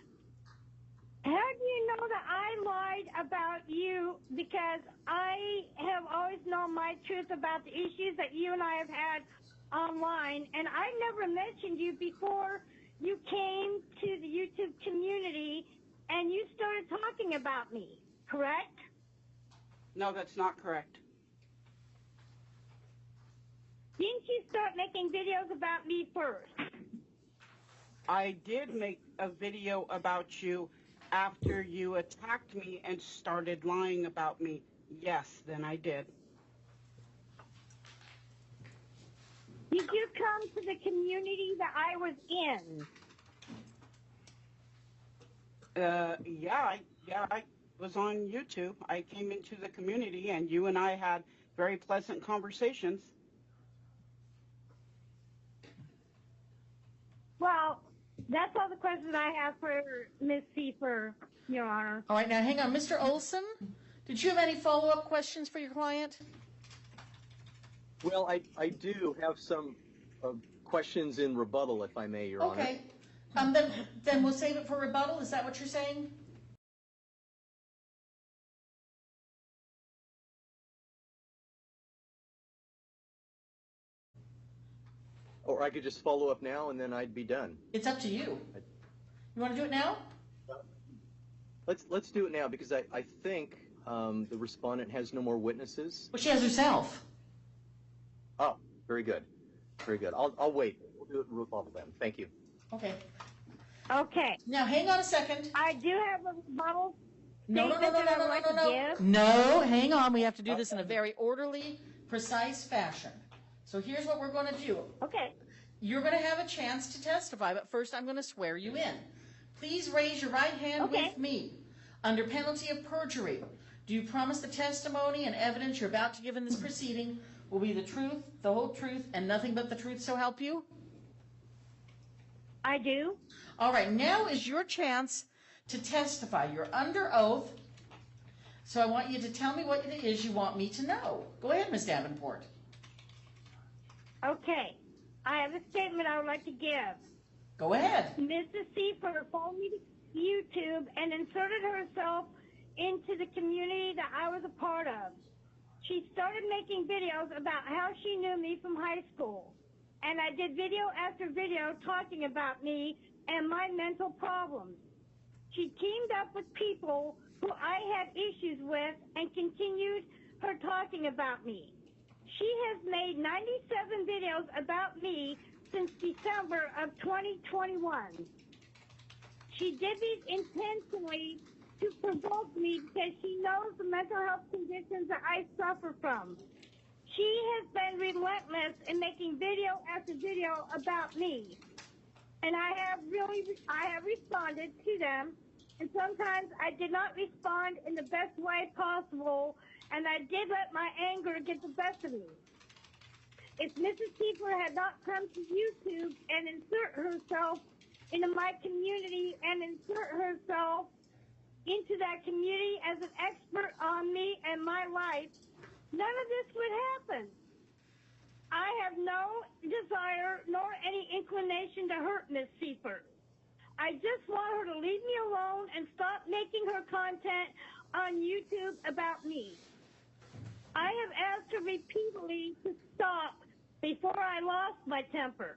How do you know that I lied about you? Because I have always known my truth about the issues that you and I have had online, and I never mentioned you before you came to the YouTube community and you started talking about me, correct? No, that's not correct. Didn't you start making videos about me first? I did make a video about you after you attacked me and started lying about me. Yes, then I did. Did you come to the community that I was in? Yeah, I was on YouTube. I came into the community and you and I had very pleasant conversations. Well, that's all the questions I have for Ms. Seifer, Your Honor. All right, now hang on. Mr. Olson, did you have any follow-up questions for your client? Well, I do have some questions in rebuttal, if I may, Your Honor. Okay. Then we'll save it for rebuttal. Is that what you're saying? Or I could just follow up now and then I'd be done. It's up to you. You want to do it now? Let's do it now because I think the respondent has no more witnesses. Well, she has herself. Oh, very good. Very good. I'll wait. We'll do it in rebuttal then. Thank you. Okay. Okay. Now, hang on a second. I do have a rebuttal No, statement that I'd like to give. No, hang on. We have to do this in a very orderly, precise fashion. So here's what we're going to do. Okay. You're going to have a chance to testify, but first I'm going to swear you in. Please raise your right hand with me. Under penalty of perjury, do you promise the testimony and evidence you're about to give in this proceeding will be the truth, the whole truth, and nothing but the truth, so help you? I do. All right, now is your chance to testify. You're under oath, so I want you to tell me what it is you want me to know. Go ahead, Ms. Davenport. Okay. I have a statement I would like to give. Go ahead. Mrs. Seifer followed me to YouTube and inserted herself into the community that I was a part of. She started making videos about how she knew me from high school. And I did video after video talking about me and my mental problems. She teamed up with people who I had issues with and continued her talking about me. She has made 97 videos about me since December of 2021. She did these intentionally to provoke me because she knows the mental health conditions that I suffer from. She has been relentless in making video after video about me. And I have responded to them, and sometimes I did not respond in the best way possible, and I did let my anger get the best of me. If Mrs. Seifer had not come to YouTube and insert herself into my community and insert herself into that community as an expert on me and my life, none of this would happen. I have no desire nor any inclination to hurt Miss Seifer. I just want her to leave me alone and stop making her content on YouTube about me. I have asked her repeatedly to stop before I lost my temper.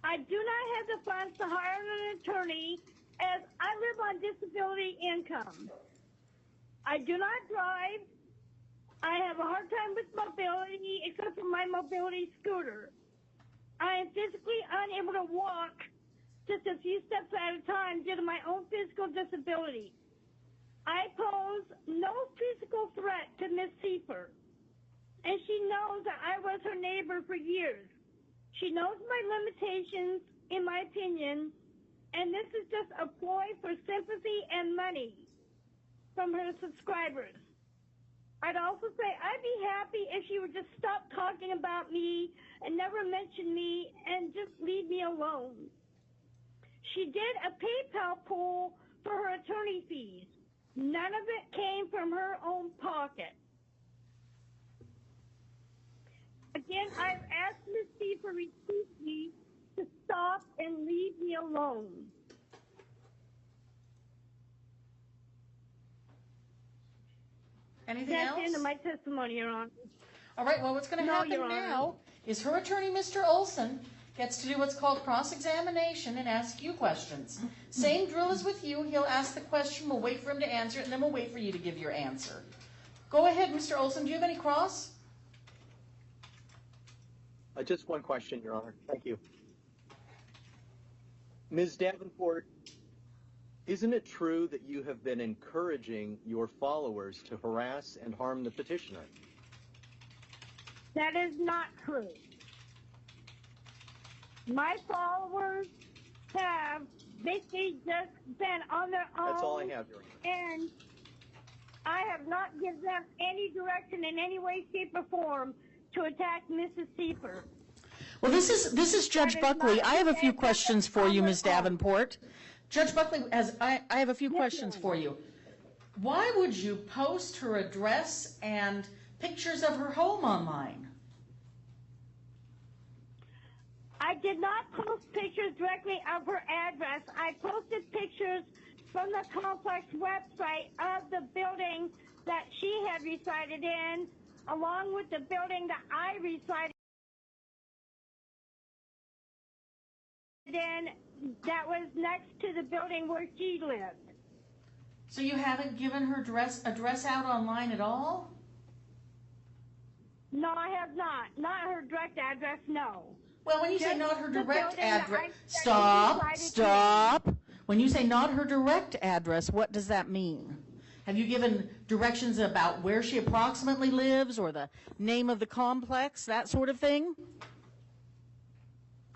I do not have the funds to hire an attorney as I live on disability income. I do not drive. I have a hard time with mobility except for my mobility scooter. I am physically unable to walk just a few steps at a time due to my own physical disability. I pose no physical threat to Miss Seifer, and she knows that I was her neighbor for years. She knows my limitations, in my opinion, and this is just a ploy for sympathy and money from her subscribers. I'd also say I'd be happy if she would just stop talking about me and never mention me and just leave me alone. She did a PayPal pool for her attorney fees. None of it came from her own pocket. Again, I've asked Ms. Seifer repeatedly to stop and leave me alone. Anything That's else? the end of my testimony, Your Honor. All right, well, what's going to No, happen Your Honor. now is her attorney, Mr. Olson, gets to do what's called cross-examination and ask you questions. Same drill as with you. He'll ask the question, we'll wait for him to answer it, and then we'll wait for you to give your answer. Go ahead, Mr. Olson. Do you have any cross? Just one question, Your Honor. Thank you. Ms. Davenport, isn't it true that you have been encouraging your followers to harass and harm the petitioner? That is not true. My followers have basically just been on their own. That's all I have, Your Honor. And I have not given them any direction in any way, shape, or form to attack Mrs. Seifer. Well, this is Judge Buckley. I have a few questions for you, Ms. Davenport. Judge Buckley, I have a few questions for you. Why would you post her address and pictures of her home online? I did not post pictures directly of her address. I posted pictures from the complex website of the building that she had resided in, along with the building that I resided in that was next to the building where she lived. So you haven't given her address out online at all? No, I have not. Not her direct address, no. Well, when you say Just not her the direct building that address, I resided in. stop. When you say not her direct address, what does that mean? Have you given directions about where she approximately lives or the name of the complex, that sort of thing?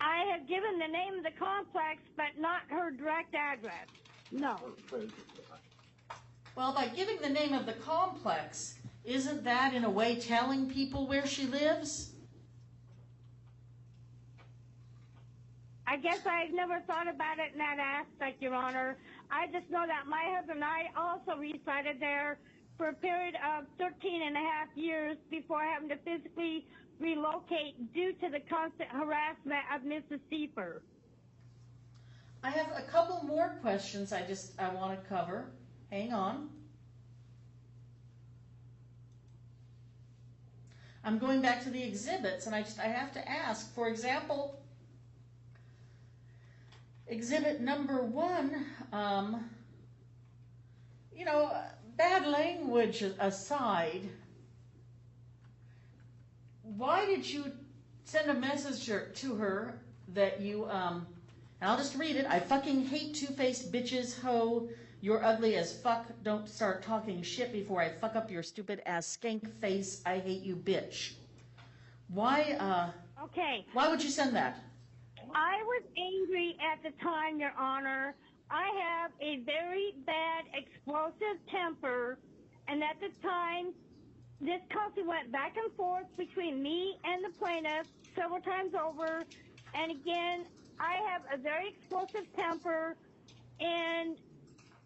I have given the name of the complex, but not her direct address. No. Well, by giving the name of the complex, isn't that in a way telling people where she lives? I guess I've never thought about it in that aspect, Your Honor. I just know that my husband and I also resided there for a period of 13 and a half years before having to physically relocate due to the constant harassment of Mrs. Seifer. I have a couple more questions I want to cover. Hang on. I'm going back to the exhibits, and I have to ask, for example, exhibit number 1, bad language aside, why did you send a message to her that you, and I'll just read it, I fucking hate two-faced bitches, ho, you're ugly as fuck, don't start talking shit before I fuck up your stupid ass skank face, I hate you bitch. Why, Okay. why would you send that? I was angry at the time, Your Honor. I have a very bad explosive temper, and at the time, this constantly went back and forth between me and the plaintiff several times over. And again, I have a very explosive temper, and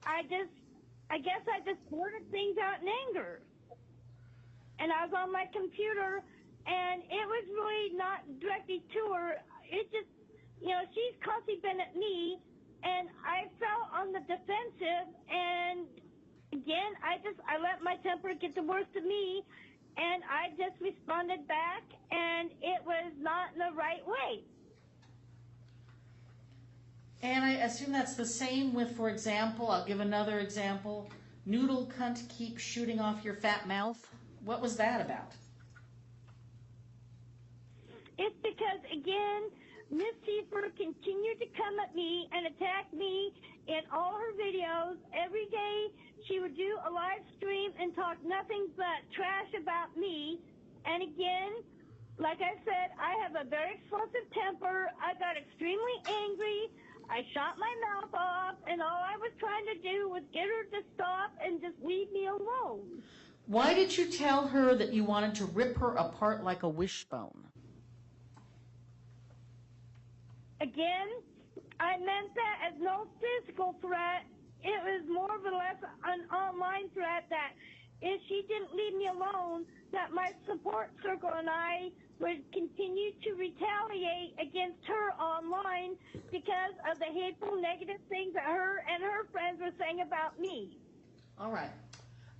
I guess I just blurted things out in anger. And I was on my computer, and it was really not directly to her. It just, she's constantly been at me, and I felt on the defensive, and again, I let my temper get the worst of me, and I just responded back, and it was not in the right way. And I assume that's the same with, for example, I'll give another example, noodle cunt keep shooting off your fat mouth. What was that about? It's because, again, Miss Seifer continued to come at me and attack me in all her videos. Every day she would do a live stream and talk nothing but trash about me. And again, like I said, I have a very explosive temper. I got extremely angry. I shot my mouth off, and all I was trying to do was get her to stop and just leave me alone. Why did you tell her that you wanted to rip her apart like a wishbone? Again, I meant that as no physical threat. It was more or less an online threat that if she didn't leave me alone, that my support circle and I would continue to retaliate against her online because of the hateful, negative things that her and her friends were saying about me. All right.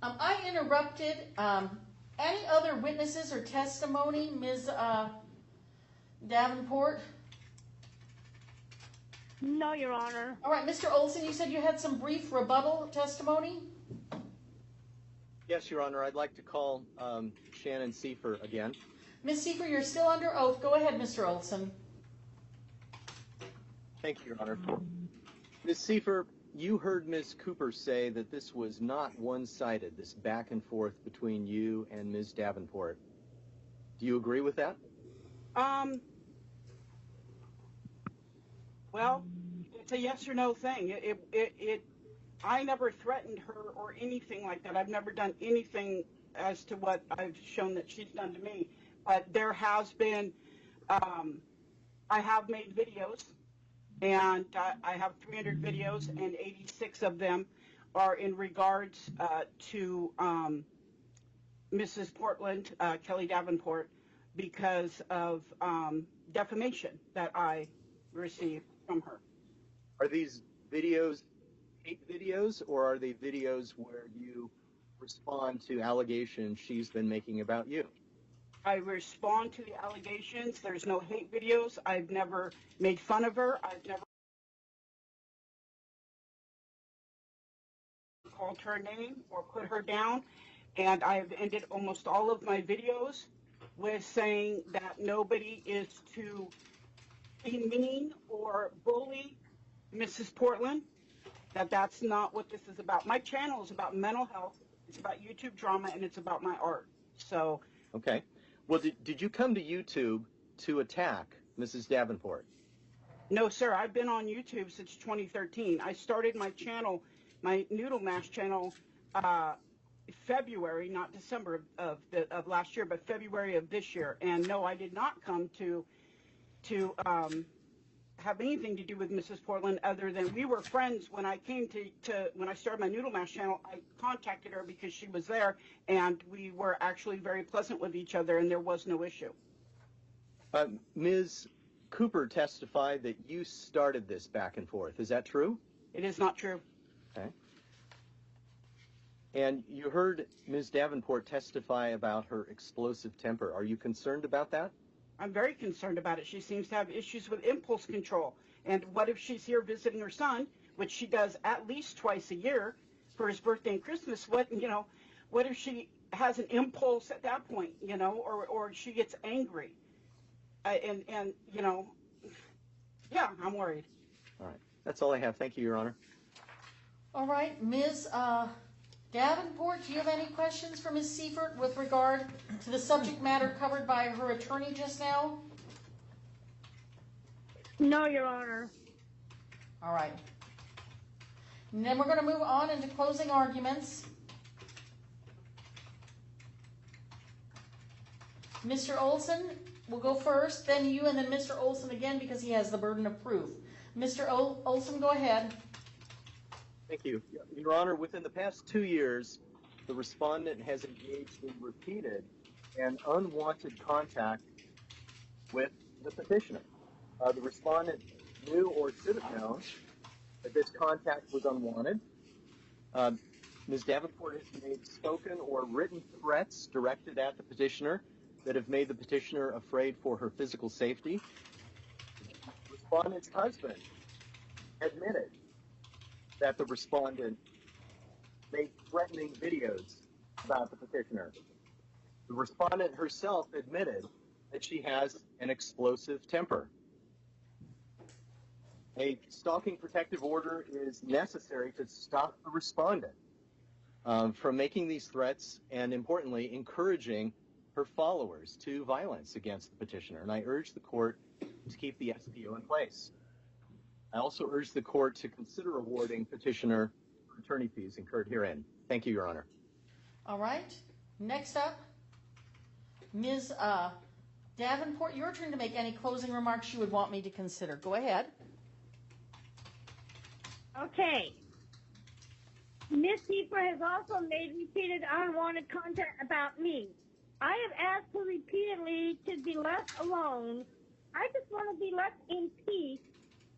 I interrupted. Any other witnesses or testimony, Ms. Davenport? No, Your Honor. All right, Mr. Olson, you said you had some brief rebuttal testimony? Yes, Your Honor. I'd like to call Shannon Seifer again. Ms. Seifer, you're still under oath. Go ahead, Mr. Olson. Thank you, Your Honor. Ms. Seifer, you heard Ms. Cooper say that this was not one-sided, this back and forth between you and Ms. Davenport. Do you agree with that? Well, it's a yes or no thing. I never threatened her or anything like that. I've never done anything as to what I've shown that she's done to me. But there has been, I have made videos, and I have 300 videos, and 86 of them are in regards to Mrs. Portland, Kelly Davenport, because of defamation that I received from her. Are these videos hate videos, or are they videos where you respond to allegations she's been making about you? I respond to the allegations. There's no hate videos. I've never made fun of her. I've never called her name or put her down. And I've ended almost all of my videos with saying that nobody is to be mean or bully Mrs. Portland, that's not what this is about. My channel is about mental health, it's about YouTube drama, and it's about my art. So. Okay. Well, did you come to YouTube to attack Mrs. Davenport? No, sir. I've been on YouTube since 2013. I started my channel, my Noodle Mash channel, February, not December of last year, but February of this year. And no, I did not come to have anything to do with Mrs. Portland, other than we were friends when I came to when I started my Noodle Mash channel. I contacted her because she was there, and we were actually very pleasant with each other, and there was no issue. Ms. Cooper testified that you started this back and forth. Is that true? It is not true. Okay. And you heard Ms. Davenport testify about her explosive temper. Are you concerned about that? I'm very concerned about it. She seems to have issues with impulse control. And what if she's here visiting her son, which she does at least twice a year for his birthday and Christmas? What if she has an impulse at that point, or she gets angry? Yeah, I'm worried. All right. That's all I have. Thank you, Your Honor. All right, Ms. Davenport, do you have any questions for Ms. Seifert with regard to the subject matter covered by her attorney just now? No, Your Honor. All right. And then we're going to move on into closing arguments. Mr. Olson will go first, then you, and then Mr. Olson again because he has the burden of proof. Mr. Olson, go ahead. Thank you. Your Honor, within the past 2 years, the respondent has engaged in repeated and unwanted contact with the petitioner. The respondent knew or should have known that this contact was unwanted. Ms. Davenport has made spoken or written threats directed at the petitioner that have made the petitioner afraid for her physical safety. Respondent's husband admitted that the respondent made threatening videos about the petitioner. The respondent herself admitted that she has an explosive temper. A stalking protective order is necessary to stop the respondent from making these threats and, importantly, encouraging her followers to violence against the petitioner. And I urge the court to keep the SPO in place. I also urge the court to consider awarding petitioner attorney fees incurred herein. Thank you, Your Honor. All right. Next up, Ms. Davenport, your turn to make any closing remarks you would want me to consider. Go ahead. Okay. Ms. Seifer has also made repeated unwanted contact about me. I have asked her repeatedly to be left alone. I just want to be left in peace.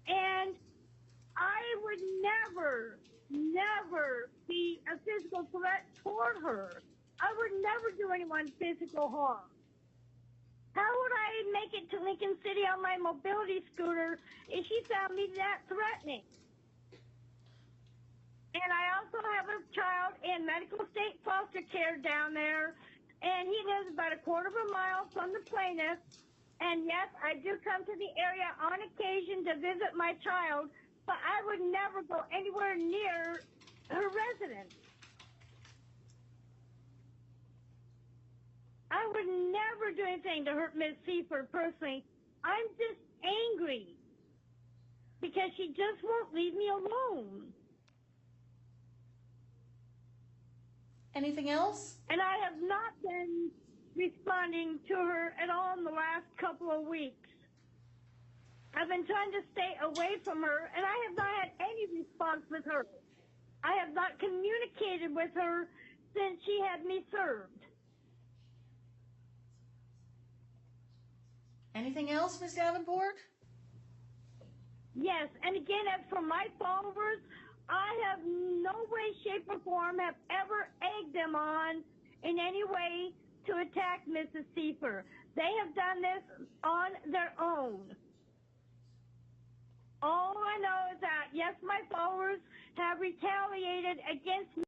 And I would never be a physical threat toward her. I would never do anyone physical harm. How would I make it to Lincoln City on my mobility scooter if she found me that threatening? And I also have a child in medical state foster care down there, and he lives about a quarter of a mile from the plaintiff. And yes, I do come to the area on occasion to visit my child, but I would never go anywhere near her residence. I would never do anything to hurt Ms. Seifer personally. I'm just angry because she just won't leave me alone. Anything else? And I have not been responding to her at all in the last couple of weeks. I've been trying to stay away from her, and I have not had any response with her. I have not communicated with her since she had me served. Anything else, Ms. Davenport? Yes, and again, as for my followers, I have no way, shape, or form have ever egged them on in any way to attack Mrs. Seifer. They have done this on their own. All I know is that, yes, my followers have retaliated against me.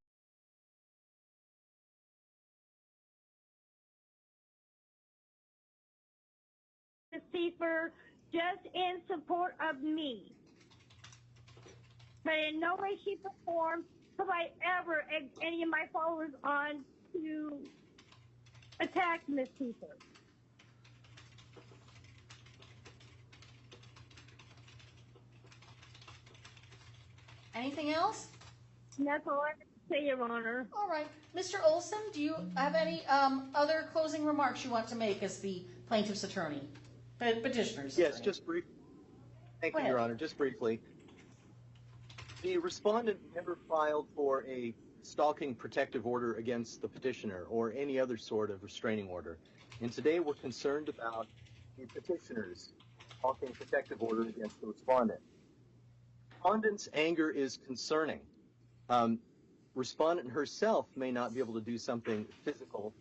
Mrs. Seifer just in support of me. But in no way, shape, or form have I ever egged any of my followers on to attack Ms. Seifer. Anything else? That's all I have to say, Your Honor. All right. Mr. Olson, do you have any other closing remarks you want to make as the plaintiff's attorney? Petitioner's attorney. Yes, just briefly. Thank Go you, ahead. Your Honor. Just briefly. The respondent never filed for a stalking protective order against the petitioner or any other sort of restraining order. And today we're concerned about the petitioner's stalking protective order against the respondent. Respondent's anger is concerning. Respondent herself may not be able to do something physical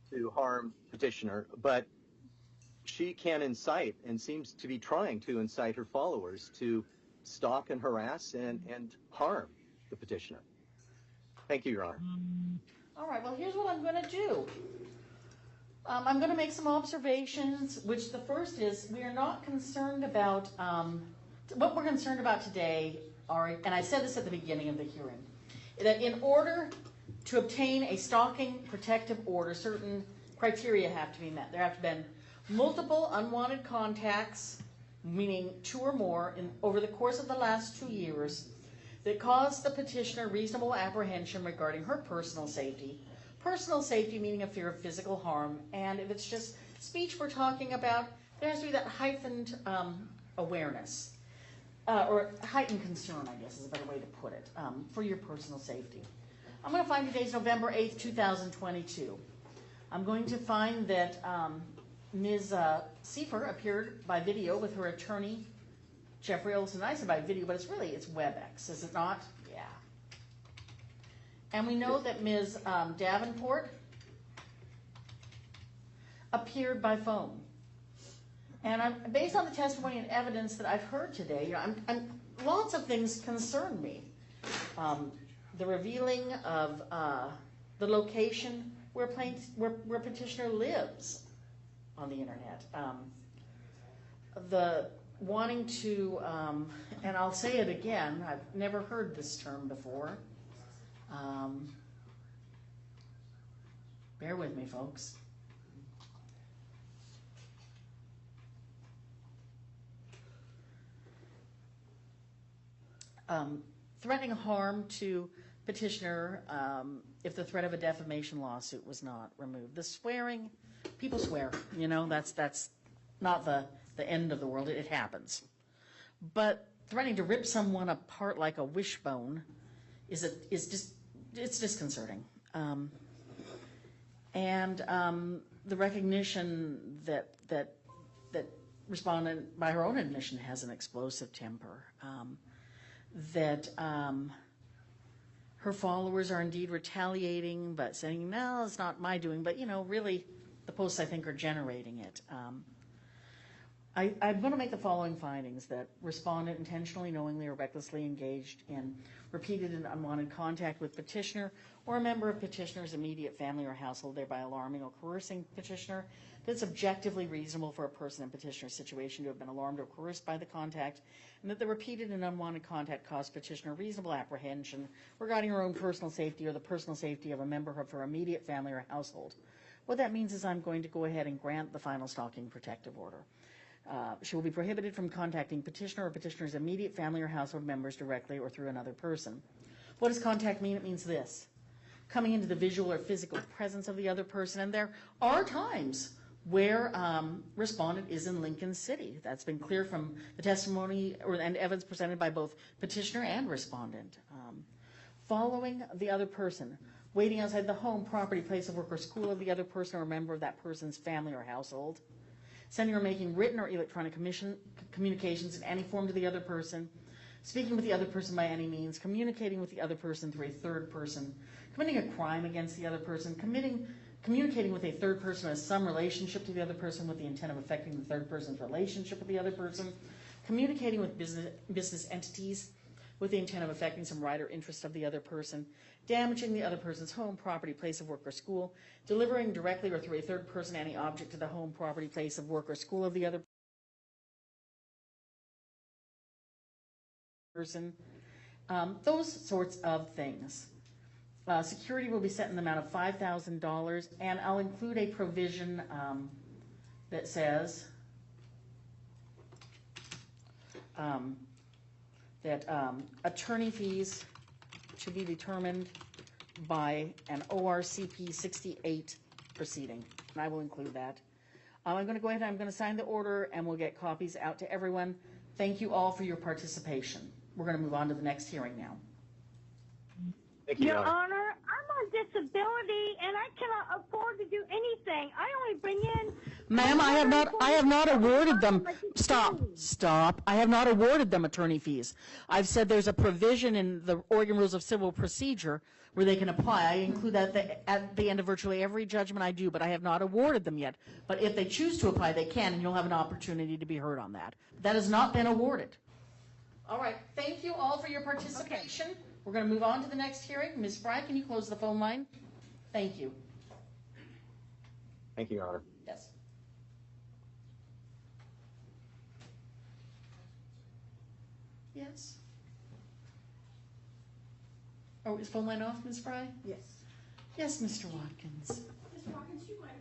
to harm petitioner, but she can incite and seems to be trying to incite her followers to stalk and harass and harm the petitioner. Thank you, Your Honor. All right, well, here's what I'm going to do. I'm going to make some observations, which the first is we are not concerned about, what we're concerned about today are, and I said this at the beginning of the hearing, that in order to obtain a stalking protective order, certain criteria have to be met. There have to be multiple unwanted contacts, meaning 2 or more, over the course of the last 2 years that caused the petitioner reasonable apprehension regarding her personal safety. Personal safety meaning a fear of physical harm, and if it's just speech we're talking about, there has to be that heightened awareness, or heightened concern, I guess is a better way to put it, for your personal safety. I'm going to find today's November 8th, 2022. I'm going to find that Ms. Seifer appeared by video with her attorney, Jeffrey Olson. I said by video, but it's WebEx, is it not? Yeah. And we know that Ms. Davenport appeared by phone. And based on the testimony and evidence that I've heard today, lots of things concern me. The revealing of the location where petitioner lives on the internet. The wanting to, and I'll say it again, I've never heard this term before. Bear with me, folks. Threatening harm to petitioner if the threat of a defamation lawsuit was not removed. The swearing, people swear, you know, that's not the end of the world. It happens. But threatening to rip someone apart like a wishbone is disconcerting. And the recognition that respondent, by her own admission, has an explosive temper. That her followers are indeed retaliating, but saying, no, it's not my doing. But, you know, really, the posts, I think, are generating it. I'm going to make the following findings: that respondent intentionally, knowingly, or recklessly engaged in repeated and unwanted contact with petitioner or a member of petitioner's immediate family or household, thereby alarming or coercing petitioner. That it's objectively reasonable for a person in petitioner's situation to have been alarmed or coerced by the contact, and that the repeated and unwanted contact caused petitioner reasonable apprehension regarding her own personal safety or the personal safety of a member of her immediate family or household. What that means is I'm going to go ahead and grant the final stalking protective order. She will be prohibited from contacting petitioner or petitioner's immediate family or household members directly or through another person. What does contact mean? It means this: coming into the visual or physical presence of the other person. And there are times where respondent is in Lincoln City. That's been clear from the testimony and evidence presented by both petitioner and respondent. Following the other person, waiting outside the home, property, place of work, or school of the other person or a member of that person's family or household, sending or making written or electronic communications in any form to the other person, speaking with the other person by any means, communicating with the other person through a third person, committing a crime against the other person, communicating with a third person who has some relationship to the other person with the intent of affecting the third person's relationship with the other person, communicating with business entities with the intent of affecting some right or interest of the other person, damaging the other person's home, property, place of work, or school, delivering directly or through a third person any object to the home, property, place of work, or school of the other person, those sorts of things. Security will be set in the amount of $5,000, and I'll include a provision that says that attorney fees should be determined by an ORCP 68 proceeding, and I will include that. I'm going to go ahead and I'm going to sign the order, and we'll get copies out to everyone. Thank you all for your participation. We're going to move on to the next hearing now. Thank you, Your Honor, I'm on disability and I cannot afford to do anything. I only bring in. Ma'am, I have not awarded them. Stop. I have not awarded them attorney fees. I've said there's a provision in the Oregon Rules of Civil Procedure where they can apply. I include that at the end of virtually every judgment I do, but I have not awarded them yet. But if they choose to apply, they can, and you'll have an opportunity to be heard on that. That has not been awarded. All right. Thank you all for your participation. Okay. We're going to move on to the next hearing. Ms. Fry, can you close the phone line? Thank you. Thank you, Your Honor. Yes. Yes. Oh, is phone line off, Ms. Fry? Yes. Yes, Mr. Watkins. Mr. Watkins, you mind